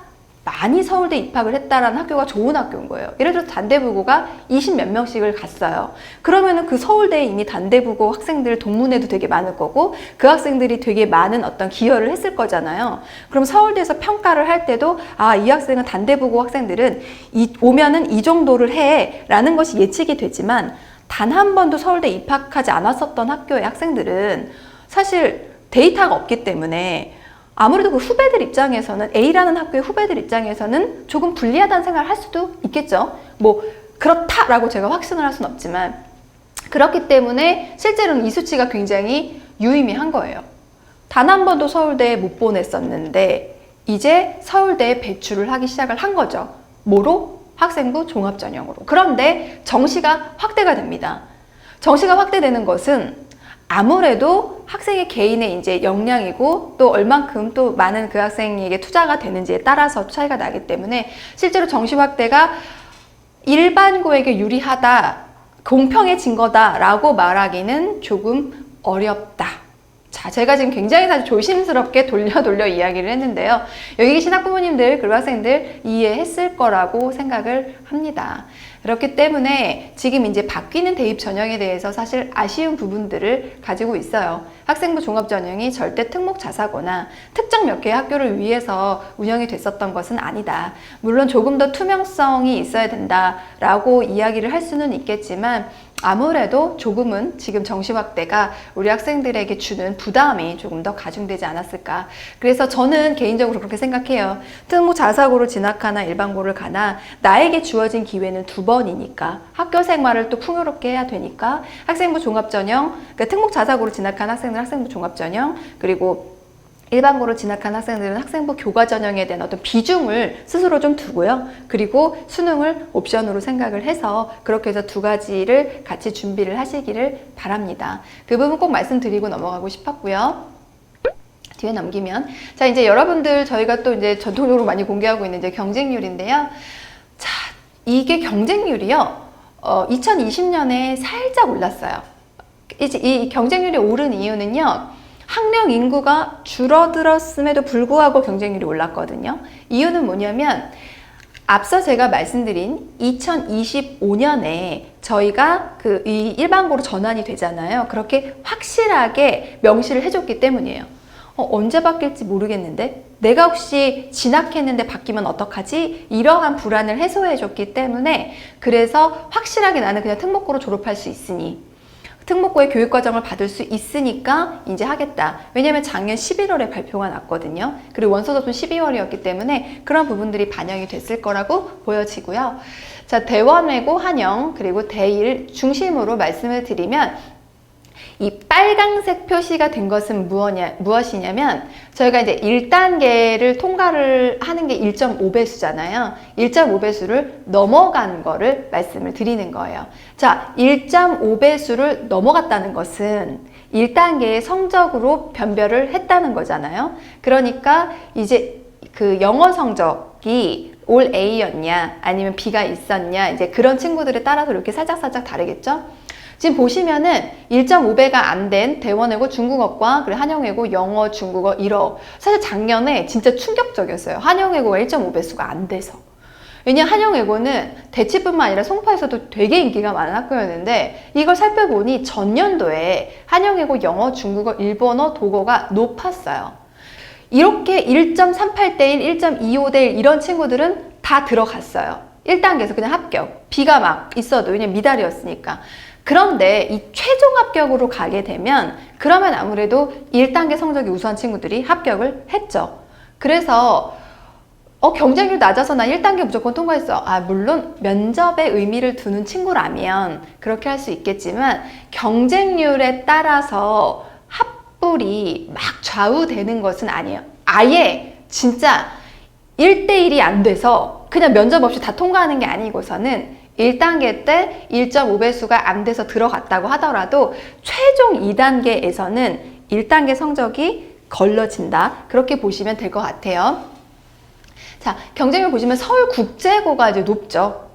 많이 서울대 입학을 했다라는 학교가 좋은 학교인 거예요. 예를 들어서 단대부고가 20몇 명씩을 갔어요. 그러면은 그 서울대에 이미 단대부고 학생들 동문회도 되게 많을 거고, 그 학생들이 되게 많은 어떤 기여를 했을 거잖아요. 그럼 서울대에서 평가를 할 때도, 이 학생은 단대부고 학생들은 오면은 이 정도를 해 라는 것이 예측이 되지만, 단 한 번도 서울대 입학하지 않았었던 학교의 학생들은 사실 데이터가 없기 때문에 아무래도 그 후배들 입장에서는, A라는 학교의 후배들 입장에서는 조금 불리하다는 생각을 할 수도 있겠죠. 뭐 그렇다라고 제가 확신을 할 수는 없지만, 그렇기 때문에 실제로는 이 수치가 굉장히 유의미한 거예요. 단 한 번도 서울대에 못 보냈었는데 이제 서울대에 배출을 하기 시작을 한 거죠. 뭐로? 학생부 종합전형으로. 그런데 정시가 확대가 됩니다. 정시가 확대되는 것은 아무래도 학생의 개인의 이제 역량이고 또 얼만큼 또 많은 그 학생에게 투자가 되는지에 따라서 차이가 나기 때문에 실제로 정시 확대가 일반고에게 유리하다, 공평해진 거다라고 말하기는 조금 어렵다. 자, 제가 지금 굉장히 사실 조심스럽게 돌려 이야기를 했는데요. 여기 계신 학부모님들 그리고 학생들 이해했을 거라고 생각을 합니다. 그렇기 때문에 지금 이제 바뀌는 대입 전형에 대해서 사실 아쉬운 부분들을 가지고 있어요. 학생부 종합전형이 절대 특목 자사고나 특정 몇 개의 학교를 위해서 운영이 됐었던 것은 아니다. 물론 조금 더 투명성이 있어야 된다라고 이야기를 할 수는 있겠지만 아무래도 조금은 지금 정시 확대가 우리 학생들에게 주는 부담이 조금 더 가중되지 않았을까. 그래서 저는 개인적으로 그렇게 생각해요. 특목 자사고로 진학하나 일반고를 가나 나에게 주어진 기회는 2번이니까 학교 생활을 또 풍요롭게 해야 되니까 학생부 종합전형, 그러니까 특목 자사고로 진학한 학생들은 학생부 종합전형, 그리고 일반고로 진학한 학생들은 학생부 교과전형에 대한 어떤 비중을 스스로 좀 두고요. 그리고 수능을 옵션으로 생각을 해서 그렇게 해서 두 가지를 같이 준비를 하시기를 바랍니다. 그 부분 꼭 말씀드리고 넘어가고 싶었고요. 뒤에 넘기면 자, 이제 여러분들 저희가 또 이제 전통적으로 많이 공개하고 있는 이제 경쟁률인데요. 자, 이게 경쟁률이요. 2020년에 살짝 올랐어요. 이제 이 경쟁률이 오른 이유는요. 학령 인구가 줄어들었음에도 불구하고 경쟁률이 올랐거든요. 이유는 뭐냐면 앞서 제가 말씀드린 2025년에 저희가 이 일반고로 전환이 되잖아요. 그렇게 확실하게 명시를 해줬기 때문이에요. 언제 바뀔지 모르겠는데 내가 혹시 진학했는데 바뀌면 어떡하지? 이러한 불안을 해소해줬기 때문에 그래서 확실하게 나는 그냥 특목고로 졸업할 수 있으니 특목고의 교육과정을 받을 수 있으니까 이제 하겠다. 왜냐하면 작년 11월에 발표가 났거든요. 그리고 원서 접수 12월이었기 때문에 그런 부분들이 반영이 됐을 거라고 보여지고요. 자, 대원외고, 한영, 그리고 대일 중심으로 말씀을 드리면 이 빨강색 표시가 된 것은 무엇이냐면 저희가 이제 1단계를 통과를 하는 게 1.5배수잖아요. 1.5배수를 넘어간 거를 말씀을 드리는 거예요. 자, 1.5배수를 넘어갔다는 것은 1단계의 성적으로 변별을 했다는 거잖아요. 그러니까 이제 그 영어 성적이 올 A였냐 아니면 B가 있었냐 이제 그런 친구들에 따라서 이렇게 살짝 다르겠죠. 지금 보시면은 1.5배가 안 된 대원외고 중국어과 그리고 한영외고 영어, 중국어, 일어 사실 작년에 진짜 충격적이었어요. 한영외고가 1.5배수가 안 돼서. 왜냐면 한영외고는 대치뿐만 아니라 송파에서도 되게 인기가 많은 학교였는데 이걸 살펴보니 전년도에 한영외고 영어, 중국어, 일본어, 독어가 높았어요. 이렇게 1.38대 1, 1.25대 1 이런 친구들은 다 들어갔어요. 1단계에서 그냥 합격. B가 막 있어도 왜냐면 미달이었으니까. 그런데 이 최종 합격으로 가게 되면 그러면 아무래도 1단계 성적이 우수한 친구들이 합격을 했죠. 그래서 경쟁률 낮아서 나 1단계 무조건 통과했어. 물론 면접에 의미를 두는 친구라면 그렇게 할 수 있겠지만 경쟁률에 따라서 합불이 막 좌우되는 것은 아니에요. 아예 진짜 1대1이 안 돼서 그냥 면접 없이 다 통과하는 게 아니고서는 1단계 때 1.5배수가 안 돼서 들어갔다고 하더라도 최종 2단계에서는 1단계 성적이 걸러진다. 그렇게 보시면 될 것 같아요. 자, 경쟁률 보시면 서울국제고가 이제 높죠.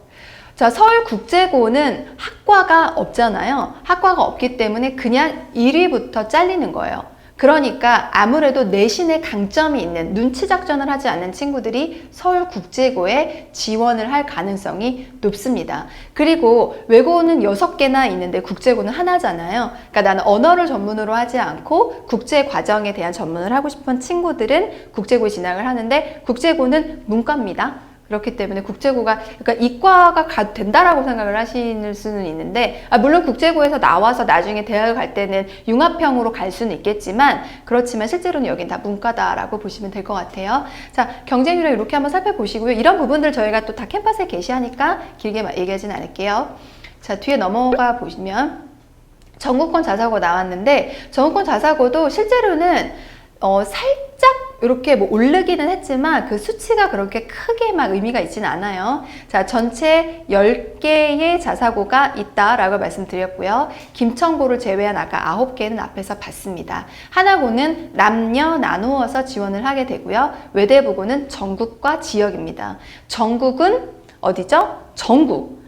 자, 서울국제고는 학과가 없잖아요. 학과가 없기 때문에 그냥 1위부터 잘리는 거예요. 그러니까 아무래도 내신에 강점이 있는 눈치 작전을 하지 않는 친구들이 서울국제고에 지원을 할 가능성이 높습니다. 그리고 외고는 6개나 있는데 국제고는 하나잖아요. 그러니까 나는 언어를 전문으로 하지 않고 국제 과정에 대한 전문을 하고 싶은 친구들은 국제고에 진학을 하는데 국제고는 문과입니다. 그렇기 때문에 국제고가 그러니까 이과가 가도 된다라고 생각을 하실 수는 있는데 물론 국제고에서 나와서 나중에 대학을 갈 때는 융합형으로 갈 수는 있겠지만 그렇지만 실제로는 여긴 다 문과다라고 보시면 될 것 같아요. 자, 경쟁률을 이렇게 한번 살펴보시고요. 이런 부분들 저희가 또 다 캠퍼스에 게시하니까 길게 얘기하지는 않을게요. 자, 뒤에 넘어가 보시면 전국권 자사고 나왔는데 전국권 자사고도 실제로는 살짝 이렇게 뭐 오르기는 했지만 그 수치가 그렇게 크게 막 의미가 있지는 않아요. 자, 전체 10개의 자사고가 있다라고 말씀드렸고요. 김천고를 제외한 아까 9개는 앞에서 봤습니다. 하나고는 남녀 나누어서 지원을 하게 되고요. 외대부고는 전국과 지역입니다. 전국은 어디죠? 전국.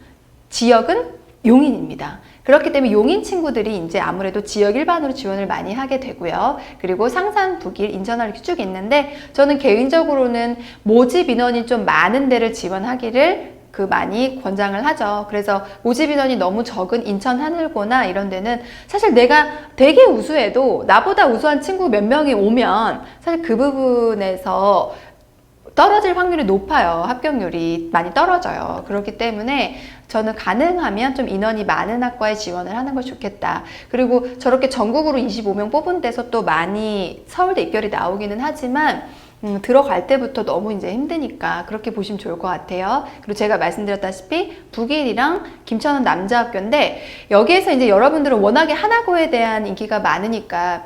지역은 용인입니다. 그렇기 때문에 용인 친구들이 이제 아무래도 지역 일반으로 지원을 많이 하게 되고요. 그리고 상산, 북일, 인천을 이렇게 쭉 있는데 저는 개인적으로는 모집 인원이 좀 많은 데를 지원하기를 많이 권장을 하죠. 그래서 모집 인원이 너무 적은 인천 하늘고나 이런 데는 사실 내가 되게 우수해도 나보다 우수한 친구 몇 명이 오면 사실 그 부분에서 떨어질 확률이 높아요. 합격률이 많이 떨어져요. 그렇기 때문에 저는 가능하면 좀 인원이 많은 학과에 지원을 하는 것이 좋겠다. 그리고 저렇게 전국으로 25명 뽑은 데서 또 많이 서울대 입결이 나오기는 하지만 들어갈 때부터 너무 이제 힘드니까 그렇게 보시면 좋을 것 같아요. 그리고 제가 말씀드렸다시피 북일이랑 김천은 남자학교인데 여기에서 이제 여러분들은 워낙에 하나고에 대한 인기가 많으니까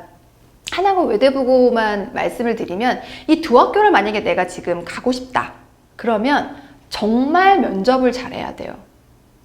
하나고 외대부고만 말씀을 드리면 이 두 학교를 만약에 내가 지금 가고 싶다 그러면 정말 면접을 잘해야 돼요.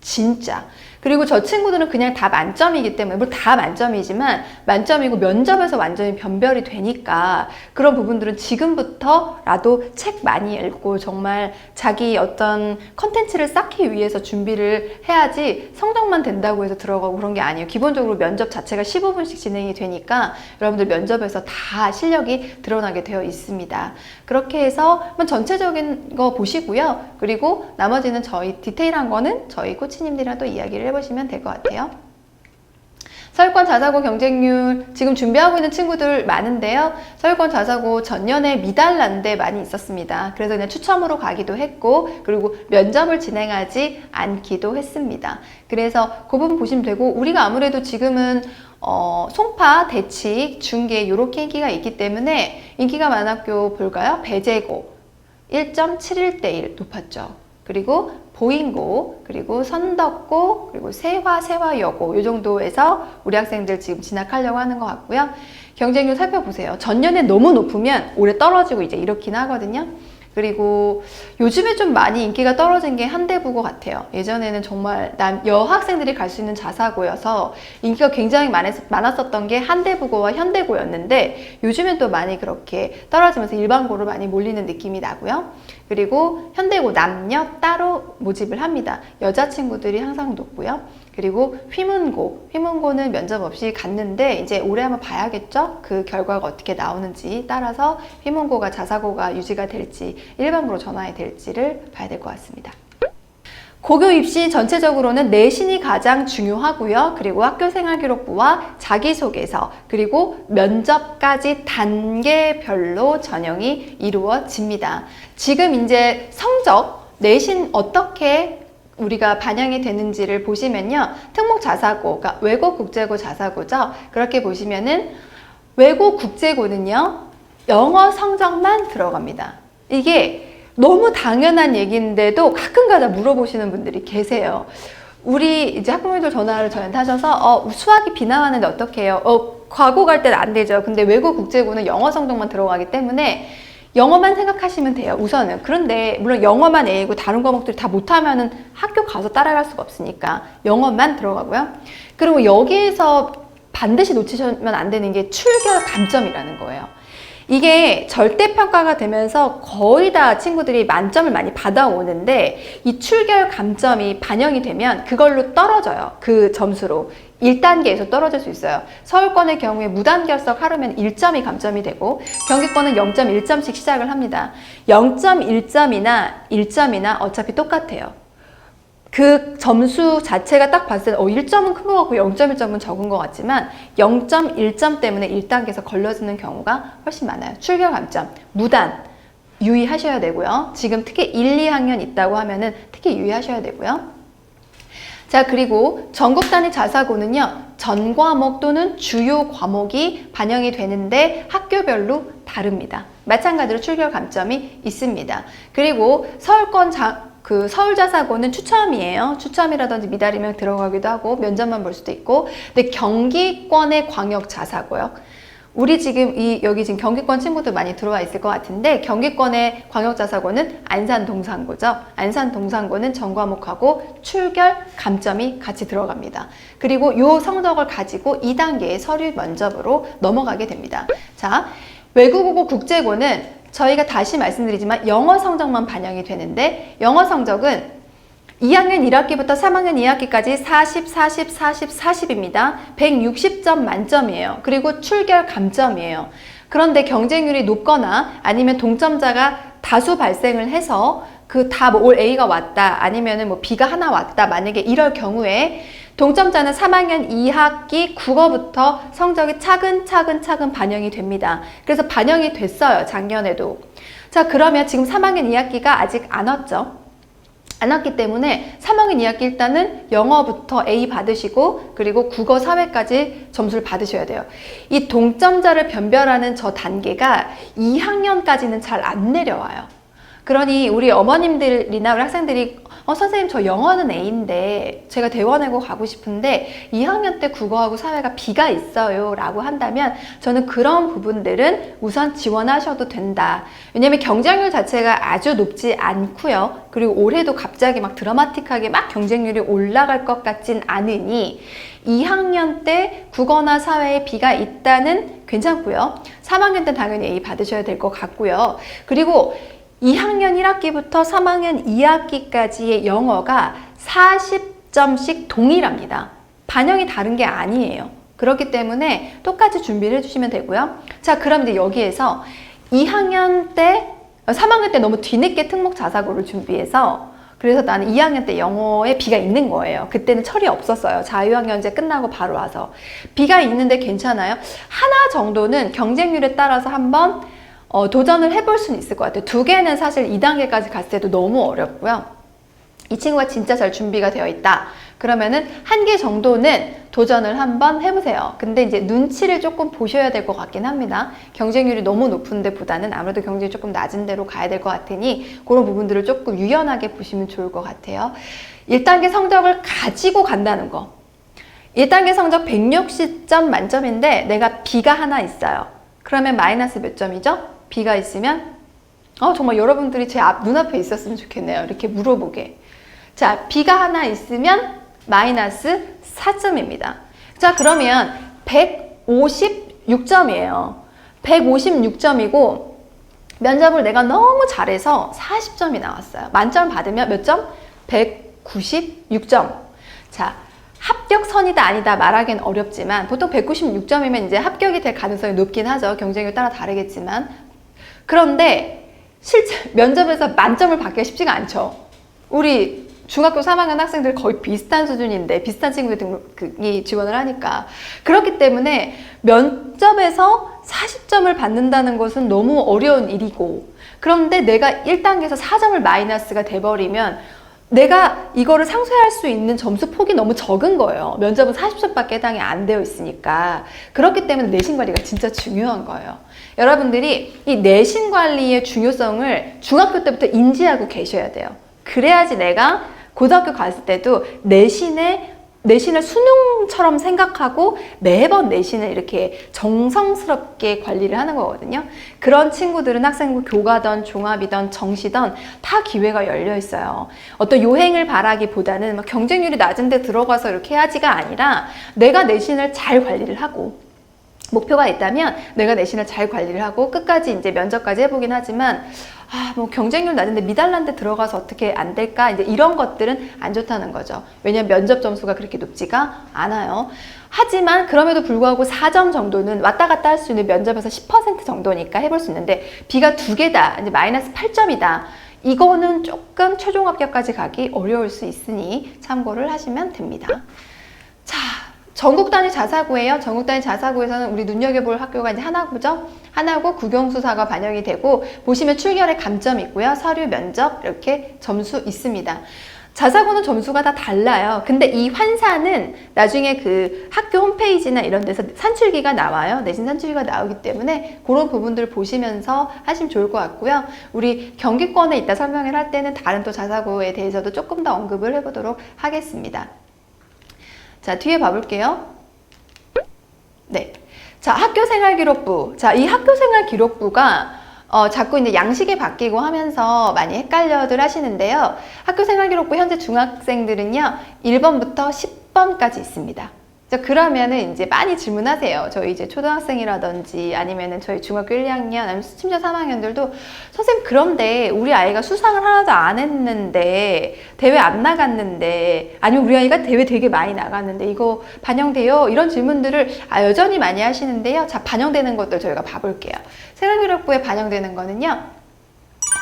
진짜. 그리고 저 친구들은 그냥 다 만점이기 때문에 물론 다 만점이지만 만점이고 면접에서 완전히 변별이 되니까 그런 부분들은 지금부터라도 책 많이 읽고 정말 자기 어떤 컨텐츠를 쌓기 위해서 준비를 해야지 성적만 된다고 해서 들어가고 그런 게 아니에요. 기본적으로 면접 자체가 15분씩 진행이 되니까 여러분들 면접에서 다 실력이 드러나게 되어 있습니다. 그렇게 해서 한번 전체적인 거 보시고요. 그리고 나머지는 저희 디테일한 거는 저희 코치님들이랑 또 이야기를 해보시면 될 것 같아요. 서울권 자사고 경쟁률 지금 준비하고 있는 친구들 많은데요. 서울권 자사고 전년에 미달난 데 많이 있었습니다. 그래서 그냥 추첨으로 가기도 했고 그리고 면접을 진행하지 않기도 했습니다. 그래서 그 부분 보시면 되고 우리가 아무래도 지금은 송파, 대치, 중계 이렇게 인기가 있기 때문에 인기가 많은 학교 볼까요? 배재고 1.71대1 높았죠. 그리고 보인고, 그리고 선덕고, 그리고 세화여고 이 정도에서 우리 학생들 지금 진학하려고 하는 것 같고요. 경쟁률 살펴보세요. 전년에 너무 높으면 올해 떨어지고 이제 이렇긴 하거든요. 그리고 요즘에 좀 많이 인기가 떨어진 게 한대부고 같아요. 예전에는 정말 여학생들이 갈 수 있는 자사고여서 인기가 굉장히 많았었던 게 한대부고와 현대고였는데 요즘엔 또 많이 그렇게 떨어지면서 일반고로 많이 몰리는 느낌이 나고요. 그리고 현대고 남녀 따로 모집을 합니다. 여자 친구들이 항상 높고요. 그리고 휘문고는 면접 없이 갔는데 이제 올해 한번 봐야겠죠? 그 결과가 어떻게 나오는지 따라서 휘문고가 자사고가 유지가 될지 일반고로 전환이 될지를 봐야 될 것 같습니다. 고교 입시 전체적으로는 내신이 가장 중요하고요. 그리고 학교생활기록부와 자기소개서 그리고 면접까지 단계별로 전형이 이루어집니다. 지금 이제 성적, 내신 어떻게 우리가 반영이 되는지를 보시면요. 특목 자사고, 그러니까 외고 국제고 자사고죠. 그렇게 보시면은 외고 국제고는요. 영어 성적만 들어갑니다. 이게 너무 당연한 얘기인데도 가끔가다 물어보시는 분들이 계세요. 우리 이제 학부모님들 전화를 저한테 하셔서 수학이 B 나왔는데 어떻게 해요? 과고 갈 때는 안 되죠. 근데 외고 국제고는 영어 성적만 들어가기 때문에 영어만 생각하시면 돼요. 우선은. 그런데 물론 영어만 A고 다른 과목들이 다 못하면은 학교 가서 따라갈 수가 없으니까 영어만 들어가고요. 그리고 여기에서 반드시 놓치시면 안 되는 게 출결 감점이라는 거예요. 이게 절대평가가 되면서 거의 다 친구들이 만점을 많이 받아오는데 이 출결 감점이 반영이 되면 그걸로 떨어져요. 그 점수로. 1단계에서 떨어질 수 있어요. 서울권의 경우에 무단결석 하루면 1점이 감점이 되고 경기권은 0.1점씩 시작을 합니다. 0.1점이나 1점이나 어차피 똑같아요. 그 점수 자체가 딱 봤을 때 1점은 큰 것 같고 0.1점은 적은 것 같지만 0.1점 때문에 1단계에서 걸러지는 경우가 훨씬 많아요. 출결 감점, 무단 유의하셔야 되고요. 지금 특히 1, 2학년 있다고 하면은 특히 유의하셔야 되고요. 자, 그리고 전국 단위 자사고는요. 전 과목 또는 주요 과목이 반영이 되는데 학교별로 다릅니다. 마찬가지로 출결 감점이 있습니다. 그리고 서울권 그 서울자사고는 추첨이에요. 추첨이라든지 미달이면 들어가기도 하고 면접만 볼 수도 있고. 근데 경기권의 광역자사고요. 우리 지금 여기 지금 경기권 친구들 많이 들어와 있을 것 같은데 경기권의 광역자사고는 안산동산고죠. 안산동산고는 전과목하고 출결 감점이 같이 들어갑니다. 그리고 요 성적을 가지고 2단계의 서류 면접으로 넘어가게 됩니다. 자, 외국어고 국제고는 저희가 다시 말씀드리지만 영어 성적만 반영이 되는데 영어 성적은 2학년 1학기부터 3학년 2학기까지 40, 40, 40, 40입니다. 160점 만점이에요. 그리고 출결 감점이에요. 그런데 경쟁률이 높거나 아니면 동점자가 다수 발생을 해서 그 다 뭐 올 A가 왔다 아니면은 뭐 B가 하나 왔다 만약에 이럴 경우에 동점자는 3학년 2학기 국어부터 성적이 차근차근 반영이 됩니다. 그래서 반영이 됐어요. 작년에도. 자, 그러면 지금 3학년 2학기가 아직 안 왔죠. 안 왔기 때문에 3학년 2학기 일단은 영어부터 A 받으시고 그리고 국어 사회까지 점수를 받으셔야 돼요. 이 동점자를 변별하는 저 단계가 2학년까지는 잘 안 내려와요. 그러니 우리 어머님들이나 우리 학생들이 선생님 저 영어는 A인데 제가 대원외고 가고 싶은데 2학년 때 국어하고 사회가 B가 있어요 라고 한다면 저는 그런 부분들은 우선 지원하셔도 된다. 왜냐면 경쟁률 자체가 아주 높지 않고요. 그리고 올해도 갑자기 막 드라마틱하게 막 경쟁률이 올라갈 것 같진 않으니 2학년 때 국어나 사회에 B가 있다는 괜찮고요. 3학년 때 당연히 A 받으셔야 될 것 같고요. 그리고 2학년 1학기부터 3학년 2학기까지의 영어가 40점씩 동일합니다. 반영이 다른 게 아니에요. 그렇기 때문에 똑같이 준비를 해주시면 되고요. 자, 그럼 이제 여기에서 3학년 때 너무 뒤늦게 특목 자사고를 준비해서 그래서 나는 2학년 때 영어에 B가 있는 거예요. 그때는 철이 없었어요. 자유학년제 끝나고 바로 와서. B가 있는데 괜찮아요? 하나 정도는 경쟁률에 따라서 한번 도전을 해볼 수는 있을 것 같아요. 2개는 사실 2단계까지 갔을 때도 너무 어렵고요. 이 친구가 진짜 잘 준비가 되어 있다. 그러면은 1개 정도는 도전을 한번 해보세요. 근데 이제 눈치를 조금 보셔야 될 것 같긴 합니다. 경쟁률이 너무 높은 데보다는 아무래도 경쟁이 조금 낮은 데로 가야 될 것 같으니 그런 부분들을 조금 유연하게 보시면 좋을 것 같아요. 1단계 성적을 가지고 간다는 거. 1단계 성적 160점 만점인데 내가 B가 하나 있어요. 그러면 마이너스 몇 점이죠? B가 있으면 정말 여러분들이 제 눈앞에 있었으면 좋겠네요. 이렇게 물어보게. 자, B가 하나 있으면 마이너스 4점입니다. 자, 그러면 156점이에요. 156점이고 면접을 내가 너무 잘해서 40점이 나왔어요. 만점 받으면 몇 점? 196점. 자, 합격선이다 아니다 말하기는 어렵지만 보통 196점이면 이제 합격이 될 가능성이 높긴 하죠. 경쟁률 따라 다르겠지만. 그런데 실제 면접에서 만점을 받기가 쉽지가 않죠. 우리 중학교 3학년 학생들 거의 비슷한 수준인데 비슷한 친구들이 지원을 하니까. 그렇기 때문에 면접에서 40점을 받는다는 것은 너무 어려운 일이고 그런데 내가 1단계에서 4점을 마이너스가 돼버리면 내가 이거를 상쇄할 수 있는 점수 폭이 너무 적은 거예요. 면접은 40점밖에 해당이 안 되어 있으니까. 그렇기 때문에 내신 관리가 진짜 중요한 거예요. 여러분들이 이 내신 관리의 중요성을 중학교 때부터 인지하고 계셔야 돼요. 그래야지 내가 고등학교 갔을 때도 내신을 수능처럼 생각하고 매번 내신을 이렇게 정성스럽게 관리를 하는 거거든요. 그런 친구들은 학생부 교과든 종합이든 정시든 다 기회가 열려 있어요. 어떤 요행을 바라기보다는 막 경쟁률이 낮은 데 들어가서 이렇게 해야지가 아니라 내가 내신을 잘 관리를 하고 목표가 있다면 내가 내신을 잘 관리를 하고 끝까지 이제 면접까지 해보긴 하지만 뭐 경쟁률 낮은데 미달난 데 들어가서 어떻게 안 될까? 이제 이런 것들은 안 좋다는 거죠. 왜냐면 면접 점수가 그렇게 높지가 않아요. 하지만 그럼에도 불구하고 4점 정도는 왔다 갔다 할 수 있는 면접에서 10% 정도니까 해볼 수 있는데 B가 2개다. 이제 마이너스 8점이다. 이거는 조금 최종 합격까지 가기 어려울 수 있으니 참고를 하시면 됩니다. 자, 전국 단위 자사고예요. 전국 단위 자사고에서는 우리 눈여겨볼 학교가 이제 하나고죠. 하나고 국영수사가 반영이 되고 보시면 출결의 감점이 있고요. 서류 면접 이렇게 점수 있습니다. 자사고는 점수가 다 달라요. 근데 이 환산은 나중에 그 학교 홈페이지나 이런 데서 산출기가 나와요. 내신 산출기가 나오기 때문에 그런 부분들을 보시면서 하시면 좋을 것 같고요. 우리 경기권에 이따 설명을 할 때는 다른 또 자사고에 대해서도 조금 더 언급을 해보도록 하겠습니다. 자, 뒤에 봐볼게요. 네. 자, 학교생활기록부. 자, 이 학교생활기록부가 자꾸 이제 양식이 바뀌고 하면서 많이 헷갈려들 하시는데요. 학교생활기록부 현재 중학생들은요, 1번부터 10번까지 있습니다. 자, 그러면은 이제 많이 질문하세요. 저희 이제 초등학생이라든지 아니면은 저희 중학교 1, 2학년, 아니면 심지어 3학년들도 선생님, 그런데 우리 아이가 수상을 하나도 안 했는데, 대회 안 나갔는데, 아니면 우리 아이가 대회 되게 많이 나갔는데, 이거 반영돼요? 이런 질문들을 여전히 많이 하시는데요. 자, 반영되는 것들 저희가 봐볼게요. 생활기록부에 반영되는 거는요,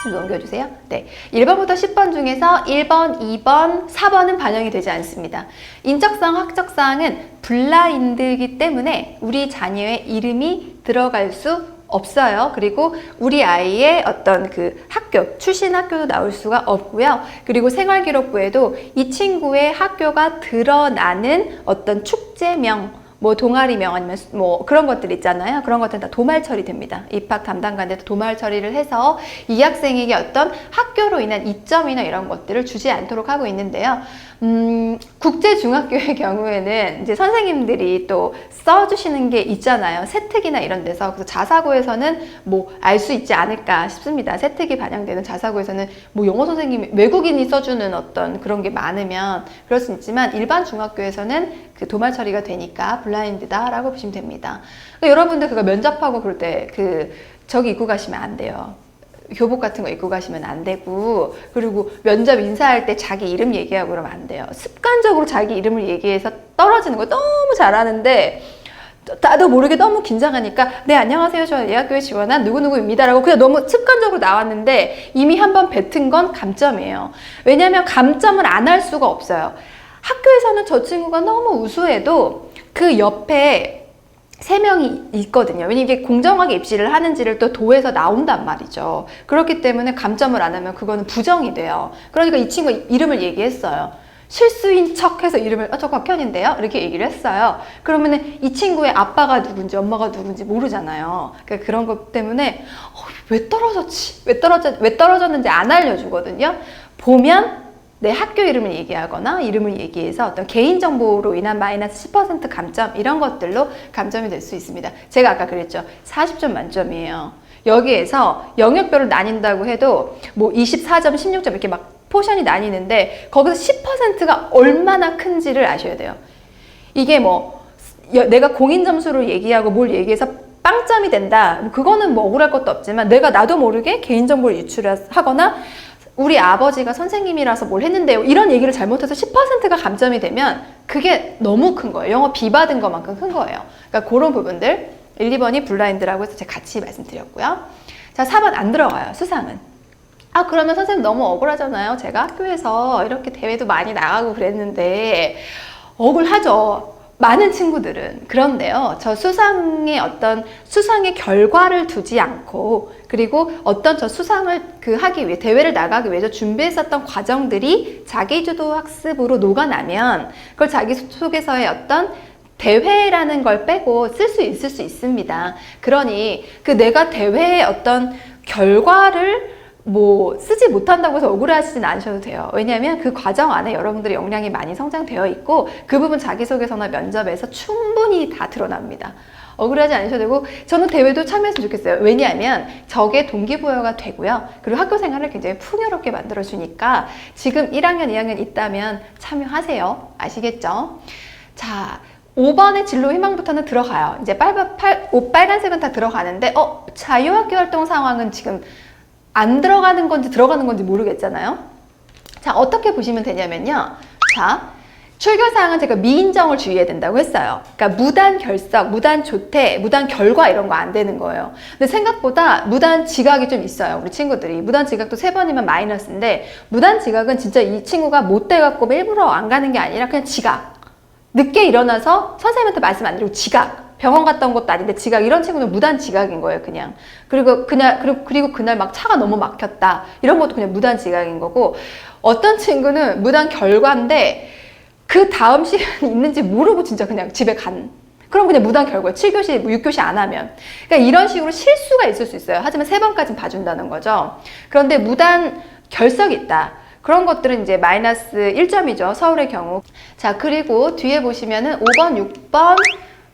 좀 넘겨주세요. 네, 1번부터 10번 중에서 1번, 2번, 4번은 반영이 되지 않습니다. 인적사항, 학적사항은 블라인드이기 때문에 우리 자녀의 이름이 들어갈 수 없어요. 그리고 우리 아이의 어떤 그 학교, 출신 학교도 나올 수가 없고요. 그리고 생활기록부에도 이 친구의 학교가 드러나는 어떤 축제명, 뭐 동아리명 아니면 뭐 그런 것들 있잖아요. 그런 것들은 다 도말 처리됩니다. 입학 담당관한테 도말 처리를 해서 이 학생에게 어떤 학교로 인한 이점이나 이런 것들을 주지 않도록 하고 있는데요. 국제중학교의 경우에는 이제 선생님들이 또 써주시는 게 있잖아요. 세특이나 이런 데서. 그래서 자사고에서는 뭐 알 수 있지 않을까 싶습니다. 세특이 반영되는 자사고에서는 뭐 영어 선생님이 외국인이 써주는 어떤 그런 게 많으면 그럴 수 있지만 일반 중학교에서는 그 도말 처리가 되니까 블라인드다라고 보시면 됩니다. 그러니까 여러분들 그거 면접하고 그럴 때 저기 입고 가시면 안 돼요. 교복 같은 거 입고 가시면 안 되고, 그리고 면접 인사할 때 자기 이름 얘기하고 그러면 안 돼요. 습관적으로 자기 이름을 얘기해서 떨어지는 거 너무 잘하는데 나도 모르게 너무 긴장하니까 네, 안녕하세요, 저는 이 학교에 지원한 누구누구입니다 라고 그냥 너무 습관적으로 나왔는데 이미 한번 뱉은 건 감점이에요. 왜냐하면 감점을 안 할 수가 없어요. 학교에서는 저 친구가 너무 우수해도 그 옆에 3명이 있거든요. 왜냐면 이게 공정하게 입시를 하는지를 또 도에서 나온단 말이죠. 그렇기 때문에 감점을 안 하면 그거는 부정이 돼요. 그러니까 이 친구 이름을 얘기했어요. 실수인 척 해서 이름을 저 곽현인데요? 이렇게 얘기를 했어요. 그러면은 이 친구의 아빠가 누군지 엄마가 누군지 모르잖아요. 그러니까 그런 것 때문에 왜 떨어졌지? 왜 떨어졌는지 안 알려주거든요. 보면 내 학교 이름을 얘기하거나 이름을 얘기해서 어떤 개인정보로 인한 마이너스 10% 감점, 이런 것들로 감점이 될 수 있습니다. 제가 아까 그랬죠. 40점 만점이에요. 여기에서 영역별로 나뉜다고 해도 뭐 24점, 16점 이렇게 막 포션이 나뉘는데 거기서 10%가 얼마나 큰지를 아셔야 돼요. 이게 뭐 내가 공인 점수를 얘기하고 뭘 얘기해서 빵점이 된다. 그거는 뭐 억울할 것도 없지만 내가 나도 모르게 개인정보를 유출하거나 우리 아버지가 선생님이라서 뭘 했는데요, 이런 얘기를 잘못해서 10%가 감점이 되면 그게 너무 큰 거예요. 영어 B 받은 것만큼 큰 거예요. 그러니까 그런 부분들 1, 2번이 블라인드라고 해서 제가 같이 말씀드렸고요. 자, 4번 안 들어가요. 수상은. 그러면 선생님 너무 억울하잖아요. 제가 학교에서 이렇게 대회도 많이 나가고 그랬는데 억울하죠. 많은 친구들은. 그런데요, 저 수상의 결과를 두지 않고, 그리고 어떤 저 수상을 하기 위해, 대회를 나가기 위해서 준비했었던 과정들이 자기주도 학습으로 녹아나면 그걸 자기소개서의 어떤 대회라는 걸 빼고 쓸 수 있을 수 있습니다. 그러니 내가 대회의 어떤 결과를 쓰지 못한다고 해서 억울하시진 않으셔도 돼요. 왜냐하면 그 과정 안에 여러분들의 역량이 많이 성장되어 있고 그 부분 자기소개서나 면접에서 충분히 다 드러납니다. 억울하지 않으셔도 되고, 저는 대회도 참여했으면 좋겠어요. 왜냐하면 저게 동기부여가 되고요. 그리고 학교 생활을 굉장히 풍요롭게 만들어주니까 지금 1학년, 2학년 있다면 참여하세요. 아시겠죠? 자, 5번의 진로 희망부터는 들어가요. 이제 빨간색은 다 들어가는데 자유학교 활동 상황은 지금 안 들어가는 건지 들어가는 건지 모르겠잖아요. 자, 어떻게 보시면 되냐면요. 자, 출결사항은 제가 미인정을 주의해야 된다고 했어요. 그러니까 무단 결석, 무단 조퇴, 무단 결과 이런 거 안 되는 거예요. 근데 생각보다 무단 지각이 좀 있어요. 우리 친구들이. 무단 지각도 3번이면 마이너스인데, 무단 지각은 진짜 이 친구가 못 돼갖고 일부러 안 가는 게 아니라 그냥 지각. 늦게 일어나서 선생님한테 말씀 안 드리고 지각. 병원 갔다 온 것도 아닌데 지각. 이런 친구는 무단 지각인 거예요, 그냥. 그리고 그날 막 차가 너무 막혔다. 이런 것도 그냥 무단 지각인 거고, 어떤 친구는 무단 결과인데 그 다음 시간이 있는지 모르고 진짜 그냥 집에 간. 그럼 그냥 무단 결과예요. 7교시, 6교시 안 하면. 그러니까 이런 식으로 실수가 있을 수 있어요. 하지만 3번까지는 봐준다는 거죠. 그런데 무단 결석이 있다. 그런 것들은 이제 마이너스 1점이죠. 서울의 경우. 자, 그리고 뒤에 보시면은 5번, 6번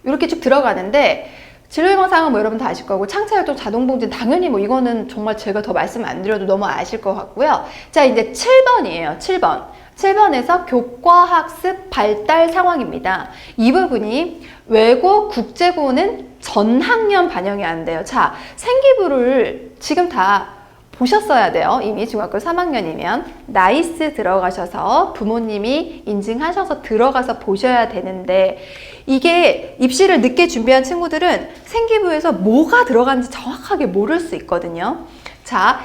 이렇게 쭉 들어가는데, 진로희망사항은 뭐 여러분 다 아실 거고, 창차활동 자동봉진 당연히 뭐 이거는 정말 제가 더 말씀 안 드려도 너무 아실 것 같고요. 자, 이제 7번이에요. 7번. 7번에서 교과학습 발달 상황입니다. 이 부분이 외고, 국제고는 전학년 반영이 안 돼요. 자, 생기부를 지금 다 보셨어야 돼요. 이미 중학교 3학년이면. 나이스 들어가셔서 부모님이 인증하셔서 들어가서 보셔야 되는데, 이게 입시를 늦게 준비한 친구들은 생기부에서 뭐가 들어가는지 정확하게 모를 수 있거든요. 자,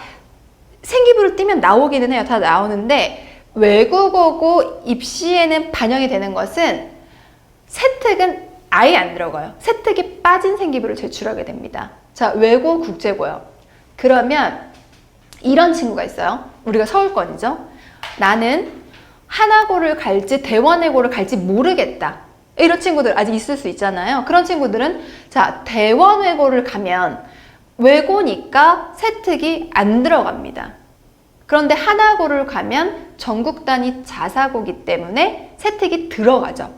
생기부를 띄면 나오기는 해요. 다 나오는데, 외국어고 입시에는 반영이 되는 것은 세특은 아예 안 들어가요. 세특이 빠진 생기부를 제출하게 됩니다. 자, 외고, 국제고요. 그러면 이런 친구가 있어요. 우리가 서울권이죠. 나는 하나고를 갈지 대원외고를 갈지 모르겠다. 이런 친구들 아직 있을 수 있잖아요. 그런 친구들은 자, 대원외고를 가면 외고니까 세특이 안 들어갑니다. 그런데 하나고를 가면 전국 단위 자사고기 때문에 세특이 들어가죠.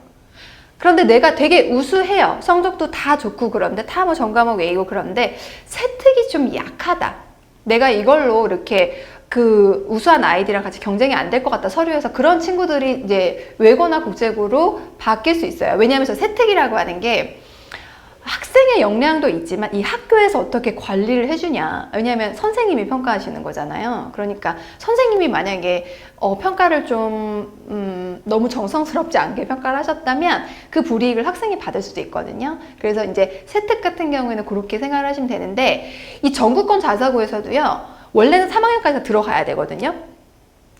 그런데 내가 되게 우수해요. 성적도 다 좋고 그런데 다 뭐 전과목 A고 그런데 세특이 좀 약하다. 내가 이걸로 이렇게 그 우수한 아이들이랑 같이 경쟁이 안 될 것 같다. 서류에서 그런 친구들이 이제 외고나 국제고로 바뀔 수 있어요. 왜냐하면 저 세특이라고 하는 게 학생의 역량도 있지만 이 학교에서 어떻게 관리를 해주냐. 왜냐하면 선생님이 평가하시는 거잖아요. 그러니까 선생님이 만약에 평가를 좀 너무 정성스럽지 않게 평가를 하셨다면 그 불이익을 학생이 받을 수도 있거든요. 그래서 이제 세특 같은 경우에는 그렇게 생각을 하시면 되는데, 이 전국권 자사고에서도요, 원래는 3학년까지 들어가야 되거든요.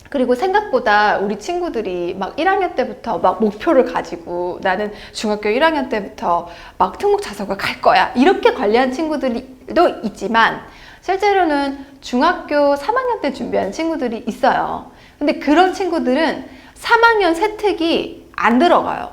그리고 생각보다 우리 친구들이 막 1학년 때부터 막 목표를 가지고 나는 중학교 1학년 때부터 막 특목 자사고 갈 거야. 이렇게 관리한 친구들도 있지만 실제로는 중학교 3학년 때 준비하는 친구들이 있어요. 근데 그런 친구들은 3학년 세특이 안 들어가요.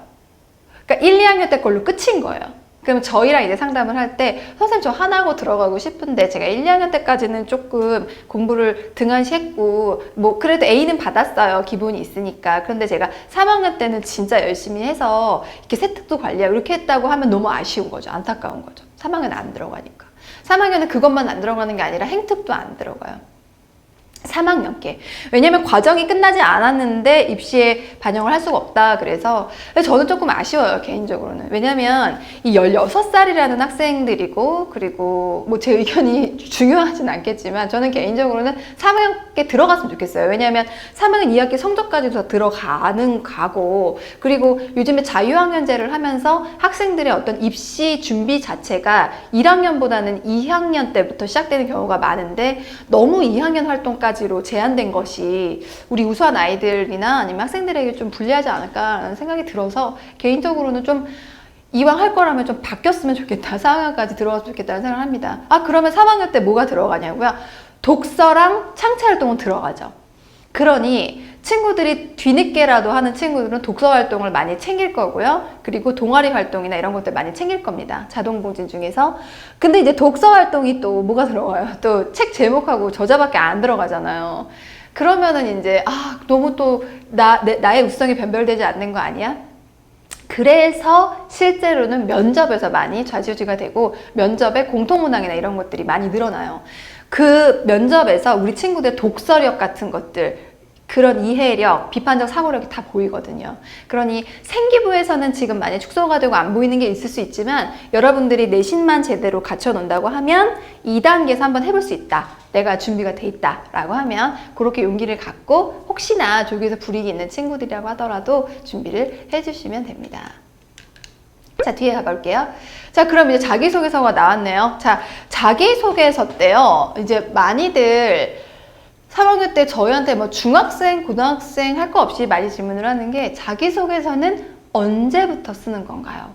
그러니까 1, 2학년 때 걸로 끝인 거예요. 그럼 저희랑 이제 상담을 할 때, 선생님 저 하나고 들어가고 싶은데 제가 1, 2학년 때까지는 조금 공부를 등한시했고 뭐 그래도 A는 받았어요. 기본이 있으니까. 그런데 제가 3학년 때는 진짜 열심히 해서 이렇게 세특도 관리하고 이렇게 했다고 하면 너무 아쉬운 거죠. 안타까운 거죠. 3학년 안 들어가니까. 3학년은 그것만 안 들어가는 게 아니라 행특도 안 들어가요. 3학년께. 왜냐면 과정이 끝나지 않았는데 입시에 반영을 할 수가 없다. 그래서 저는 조금 아쉬워요, 개인적으로는. 왜냐면 이 16살이라는 학생들이고, 그리고 뭐 제 의견이 중요하진 않겠지만 저는 개인적으로는 3학년께 들어갔으면 좋겠어요. 왜냐면 3학년 2학기 성적까지도 들어가는 가고, 그리고 요즘에 자유학년제를 하면서 학생들의 어떤 입시 준비 자체가 1학년보다는 2학년 때부터 시작되는 경우가 많은데, 너무 2학년 활동까지 로 제한된 것이 우리 우수한 아이들이나 아니면 학생들에게 좀 불리하지 않을까라는 생각이 들어서 개인적으로는 좀 이왕 할 거라면 좀 바뀌었으면 좋겠다. 4학년까지 들어갔으면 좋겠다는 생각을 합니다. 그러면 3학년 때 뭐가 들어가냐고요? 독서랑 창체활동은 들어가죠. 그러니 친구들이 뒤늦게라도 하는 친구들은 독서 활동을 많이 챙길 거고요. 그리고 동아리 활동이나 이런 것들 많이 챙길 겁니다. 자동봉진 중에서. 근데 이제 독서 활동이 또 뭐가 들어가요? 또 책 제목하고 저자밖에 안 들어가잖아요. 그러면은 이제 너무 또 나의 우수성이 변별되지 않는 거 아니야? 그래서 실제로는 면접에서 많이 좌지우지가 되고 면접에 공통문항이나 이런 것들이 많이 늘어나요. 그 면접에서 우리 친구들 독서력 같은 것들, 그런 이해력, 비판적 사고력이 다 보이거든요. 그러니 생기부에서는 지금 많이 축소가 되고 안 보이는 게 있을 수 있지만 여러분들이 내신만 제대로 갖춰놓는다고 하면 2단계에서 한번 해볼 수 있다. 내가 준비가 돼 있다 라고 하면 그렇게 용기를 갖고 혹시나 조기에서 불이익이 있는 친구들이라고 하더라도 준비를 해주시면 됩니다. 자, 뒤에 가볼게요. 자, 그럼 이제 자기소개서가 나왔네요. 자, 자기소개서 때요. 이제 많이들 3학년 때 저희한테 뭐 중학생, 고등학생 할 거 없이 많이 질문을 하는 게 자기소개서는 언제부터 쓰는 건가요?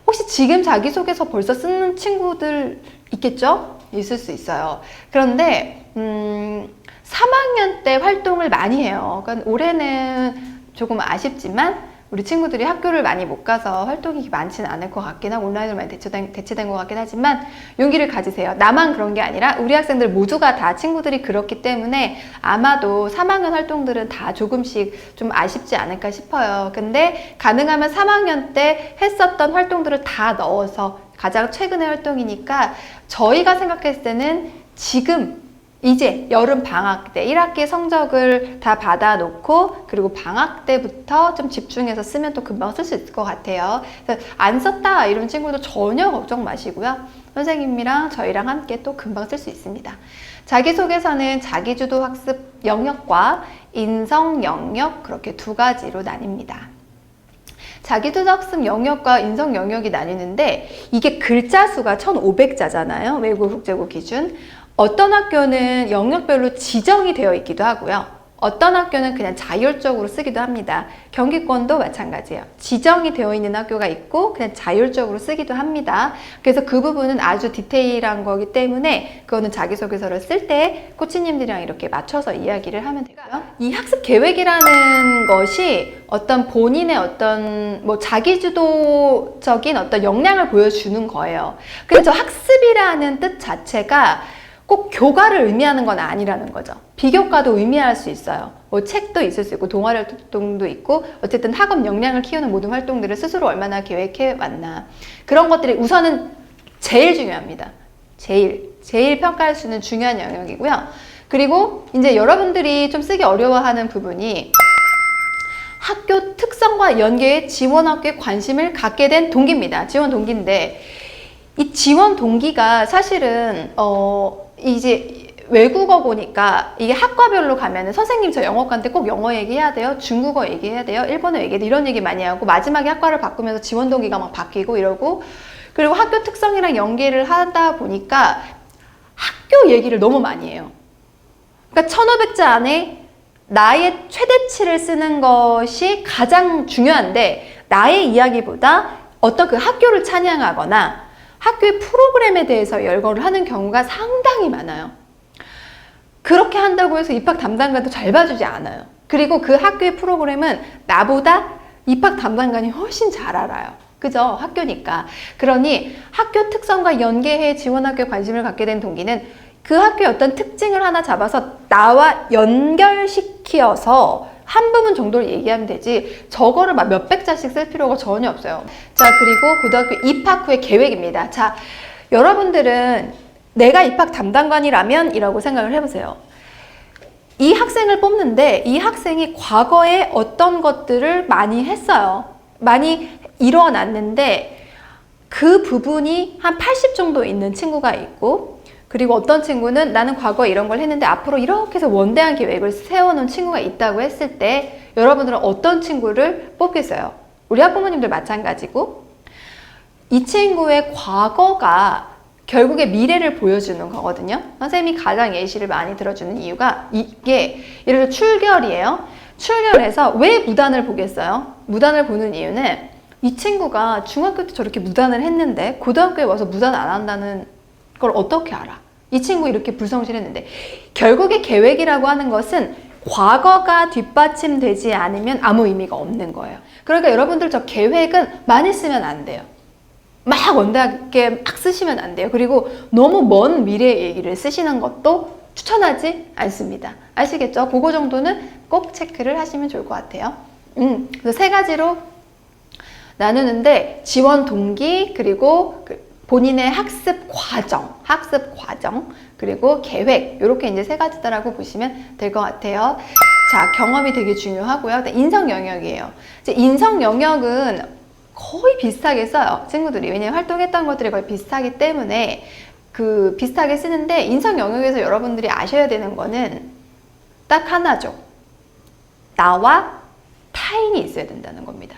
혹시 지금 자기소개서 벌써 쓰는 친구들 있겠죠? 있을 수 있어요. 그런데 3학년 때 활동을 많이 해요. 그러니까 올해는 조금 아쉽지만 우리 친구들이 학교를 많이 못 가서 활동이 많지는 않을 것 같긴 하고 온라인으로 많이 대체된 것 같긴 하지만 용기를 가지세요. 나만 그런 게 아니라 우리 학생들 모두가 다 친구들이 그렇기 때문에 아마도 3학년 활동들은 다 조금씩 좀 아쉽지 않을까 싶어요. 근데 가능하면 3학년 때 했었던 활동들을 다 넣어서 가장 최근의 활동이니까 저희가 생각했을 때는 지금 이제 여름 방학 때 1학기 성적을 다 받아놓고 그리고 방학 때부터 좀 집중해서 쓰면 또 금방 쓸 수 있을 것 같아요. 그래서 안 썼다 이런 친구도 전혀 걱정 마시고요. 선생님이랑 저희랑 함께 또 금방 쓸 수 있습니다. 자기소개서는 자기주도 학습 영역과 인성 영역 그렇게 두 가지로 나뉩니다. 자기주도 학습 영역과 인성 영역이 나뉘는데 이게 글자 수가 1500자잖아요. 외국 국제고 기준. 어떤 학교는 영역별로 지정이 되어 있기도 하고요. 어떤 학교는 그냥 자율적으로 쓰기도 합니다. 경기권도 마찬가지예요. 지정이 되어 있는 학교가 있고 그냥 자율적으로 쓰기도 합니다. 그래서 그 부분은 아주 디테일한 거기 때문에 그거는 자기소개서를 쓸 때 코치님들이랑 이렇게 맞춰서 이야기를 하면 되고요. 이 학습 계획이라는 것이 어떤 본인의 어떤 뭐 자기주도적인 어떤 역량을 보여주는 거예요. 그래서 학습이라는 뜻 자체가 꼭 교과를 의미하는 건 아니라는 거죠. 비교과도 의미할 수 있어요. 뭐 책도 있을 수 있고 동아리 활동도 있고 어쨌든 학업 역량을 키우는 모든 활동들을 스스로 얼마나 계획해 왔나 그런 것들이 우선은 제일 중요합니다. 제일 평가할 수 있는 중요한 영역이고요. 그리고 이제 여러분들이 좀 쓰기 어려워하는 부분이 학교 특성과 연계해 지원학교에 관심을 갖게 된 동기입니다. 지원 동기인데 이 지원 동기가 사실은 이제 외국어 보니까 이게 학과별로 가면은 선생님 저 영어과인데 꼭 영어 얘기해야 돼요, 중국어 얘기해야 돼요, 일본어 얘기해야 돼요 이런 얘기 많이 하고 마지막에 학과를 바꾸면서 지원 동기가 막 바뀌고 이러고 그리고 학교 특성이랑 연계를 하다 보니까 학교 얘기를 너무 많이 해요. 그러니까 1500자 안에 나의 최대치를 쓰는 것이 가장 중요한데 나의 이야기보다 어떤 그 학교를 찬양하거나 학교의 프로그램에 대해서 열거를 하는 경우가 상당히 많아요. 그렇게 한다고 해서 입학 담당관도 잘 봐주지 않아요. 그리고 그 학교의 프로그램은 나보다 입학 담당관이 훨씬 잘 알아요. 그죠? 학교니까. 그러니 학교 특성과 연계해 지원학교에 관심을 갖게 된 동기는 그 학교의 어떤 특징을 하나 잡아서 나와 연결시켜서 한 부분 정도를 얘기하면 되지 저거를 막 몇백 자씩 쓸 필요가 전혀 없어요. 자, 그리고 고등학교 입학 후의 계획입니다. 자, 여러분들은 내가 입학 담당관이라면 이라고 생각을 해보세요. 이 학생을 뽑는데 이 학생이 과거에 어떤 것들을 많이 했어요. 많이 이뤄놨는데 그 부분이 한 80 정도 있는 친구가 있고 그리고 어떤 친구는 나는 과거에 이런 걸 했는데 앞으로 이렇게 해서 원대한 계획을 세워놓은 친구가 있다고 했을 때 여러분들은 어떤 친구를 뽑겠어요? 우리 학부모님들 마찬가지고 이 친구의 과거가 결국에 미래를 보여주는 거거든요. 선생님이 가장 예시를 많이 들어주는 이유가 이게 예를 들어 출결이에요. 출결에서 왜 무단을 보겠어요? 무단을 보는 이유는 이 친구가 중학교 때 저렇게 무단을 했는데 고등학교에 와서 무단 안 한다는 걸 어떻게 알아? 이 친구 이렇게 불성실했는데 결국에 계획이라고 하는 것은 과거가 뒷받침되지 않으면 아무 의미가 없는 거예요. 그러니까 여러분들 저 계획은 많이 쓰면 안 돼요. 막 원대하게 막 쓰시면 안 돼요. 그리고 너무 먼 미래 얘기를 쓰시는 것도 추천하지 않습니다. 아시겠죠? 그거 정도는 꼭 체크를 하시면 좋을 것 같아요. 그래서 세 가지로 나누는데 지원 동기 그리고 본인의 학습 과정, 그리고 계획 이렇게 이제 세 가지다라고 보시면 될 것 같아요. 자, 경험이 되게 중요하고요. 인성 영역이에요. 이제 인성 영역은 거의 비슷하게 써요, 친구들이. 왜냐면 활동했던 것들이 거의 비슷하기 때문에 그 비슷하게 쓰는데 인성 영역에서 여러분들이 아셔야 되는 거는 딱 하나죠. 나와 타인이 있어야 된다는 겁니다.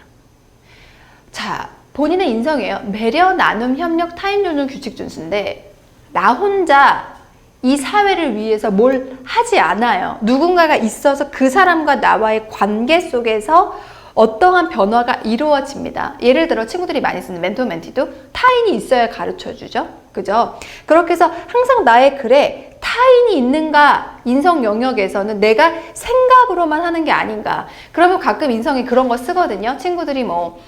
자, 본인의 인성이에요. 매력, 나눔, 협력, 타인 존중, 규칙 준수인데 나 혼자 이 사회를 위해서 뭘 하지 않아요. 누군가가 있어서 그 사람과 나와의 관계 속에서 어떠한 변화가 이루어집니다. 예를 들어 친구들이 많이 쓰는 멘토 멘티도 타인이 있어야 가르쳐주죠. 그죠? 그렇게 해서 항상 나의 글에 타인이 있는가 인성 영역에서는 내가 생각으로만 하는 게 아닌가. 그러면 가끔 인성이 그런 거 쓰거든요. 친구들이 뭐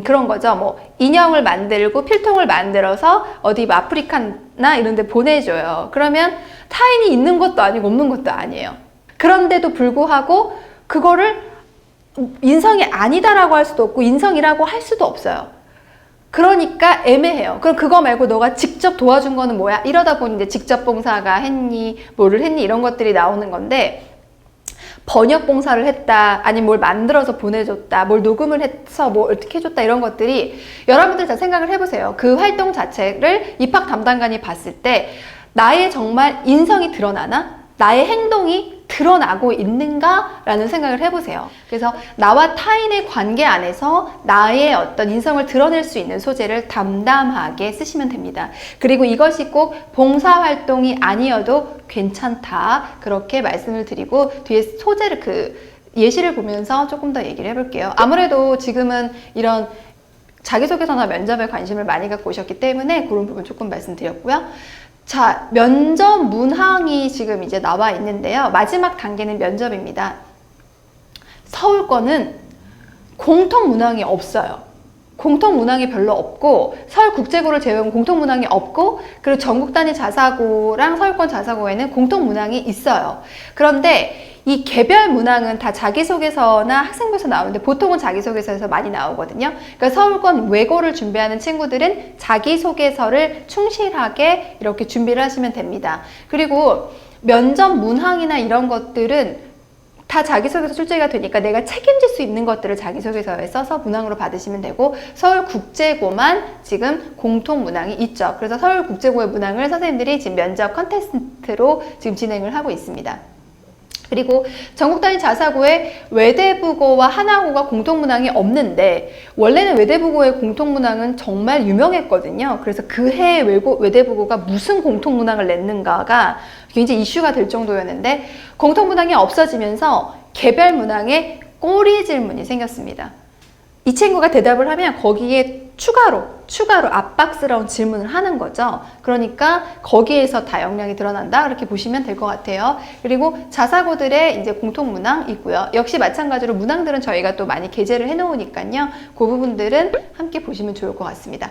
그런 거죠. 뭐 인형을 만들고 필통을 만들어서 어디 아프리카나 이런 데 보내줘요. 그러면 타인이 있는 것도 아니고 없는 것도 아니에요. 그런데도 불구하고 그거를 인성이 아니다라고 할 수도 없고 인성이라고 할 수도 없어요. 그러니까 애매해요. 그럼 그거 말고 너가 직접 도와준 거는 뭐야? 이러다 보니 이제 직접 봉사가 했니? 뭐를 했니? 이런 것들이 나오는 건데 번역 봉사를 했다, 아니면 뭘 만들어서 보내줬다, 뭘 녹음을 해서 뭐 어떻게 해줬다 이런 것들이 여러분들 잘 생각을 해보세요. 그 활동 자체를 입학 담당관이 봤을 때 나의 정말 인성이 드러나나? 나의 행동이 드러나고 있는가라는 생각을 해보세요. 그래서 나와 타인의 관계 안에서 나의 어떤 인성을 드러낼 수 있는 소재를 담담하게 쓰시면 됩니다. 그리고 이것이 꼭 봉사활동이 아니어도 괜찮다. 그렇게 말씀을 드리고 뒤에 소재를 예시를 보면서 조금 더 얘기를 해볼게요. 아무래도 지금은 이런 자기소개서나 면접에 관심을 많이 갖고 오셨기 때문에 그런 부분 조금 말씀드렸고요. 자, 면접 문항이 지금 이제 나와 있는데요. 마지막 단계는 면접입니다. 서울권은 공통 문항이 없어요. 공통 문항이 별로 없고 서울국제고를 제외하고 공통 문항이 없고 그리고 전국 단위 자사고랑 서울권 자사고에는 공통 문항이 있어요. 그런데 이 개별 문항은 다 자기소개서나 학생부에서 나오는데 보통은 자기소개서에서 많이 나오거든요. 그러니까 서울권 외고를 준비하는 친구들은 자기소개서를 충실하게 이렇게 준비를 하시면 됩니다. 그리고 면접 문항이나 이런 것들은 다 자기소개서 출제가 되니까 내가 책임질 수 있는 것들을 자기소개서에 써서 문항으로 받으시면 되고 서울국제고만 지금 공통 문항이 있죠. 그래서 서울국제고의 문항을 선생님들이 지금 면접 컨테스트로 지금 진행을 하고 있습니다. 그리고 전국 단위 자사고에 외대부고와 하나고가 공통문항이 없는데 원래는 외대부고의 공통문항은 정말 유명했거든요. 그래서 그 해에 외대부고가 무슨 공통문항을 냈는가가 굉장히 이슈가 될 정도였는데 공통문항이 없어지면서 개별 문항에 꼬리 질문이 생겼습니다. 이 친구가 대답을 하면 거기에 추가로 압박스러운 질문을 하는 거죠. 그러니까 거기에서 다 역량이 드러난다. 그렇게 보시면 될 것 같아요. 그리고 자사고들의 이제 공통 문항 있고요. 역시 마찬가지로 문항들은 저희가 또 많이 게재를 해 놓으니까요. 그 부분들은 함께 보시면 좋을 것 같습니다.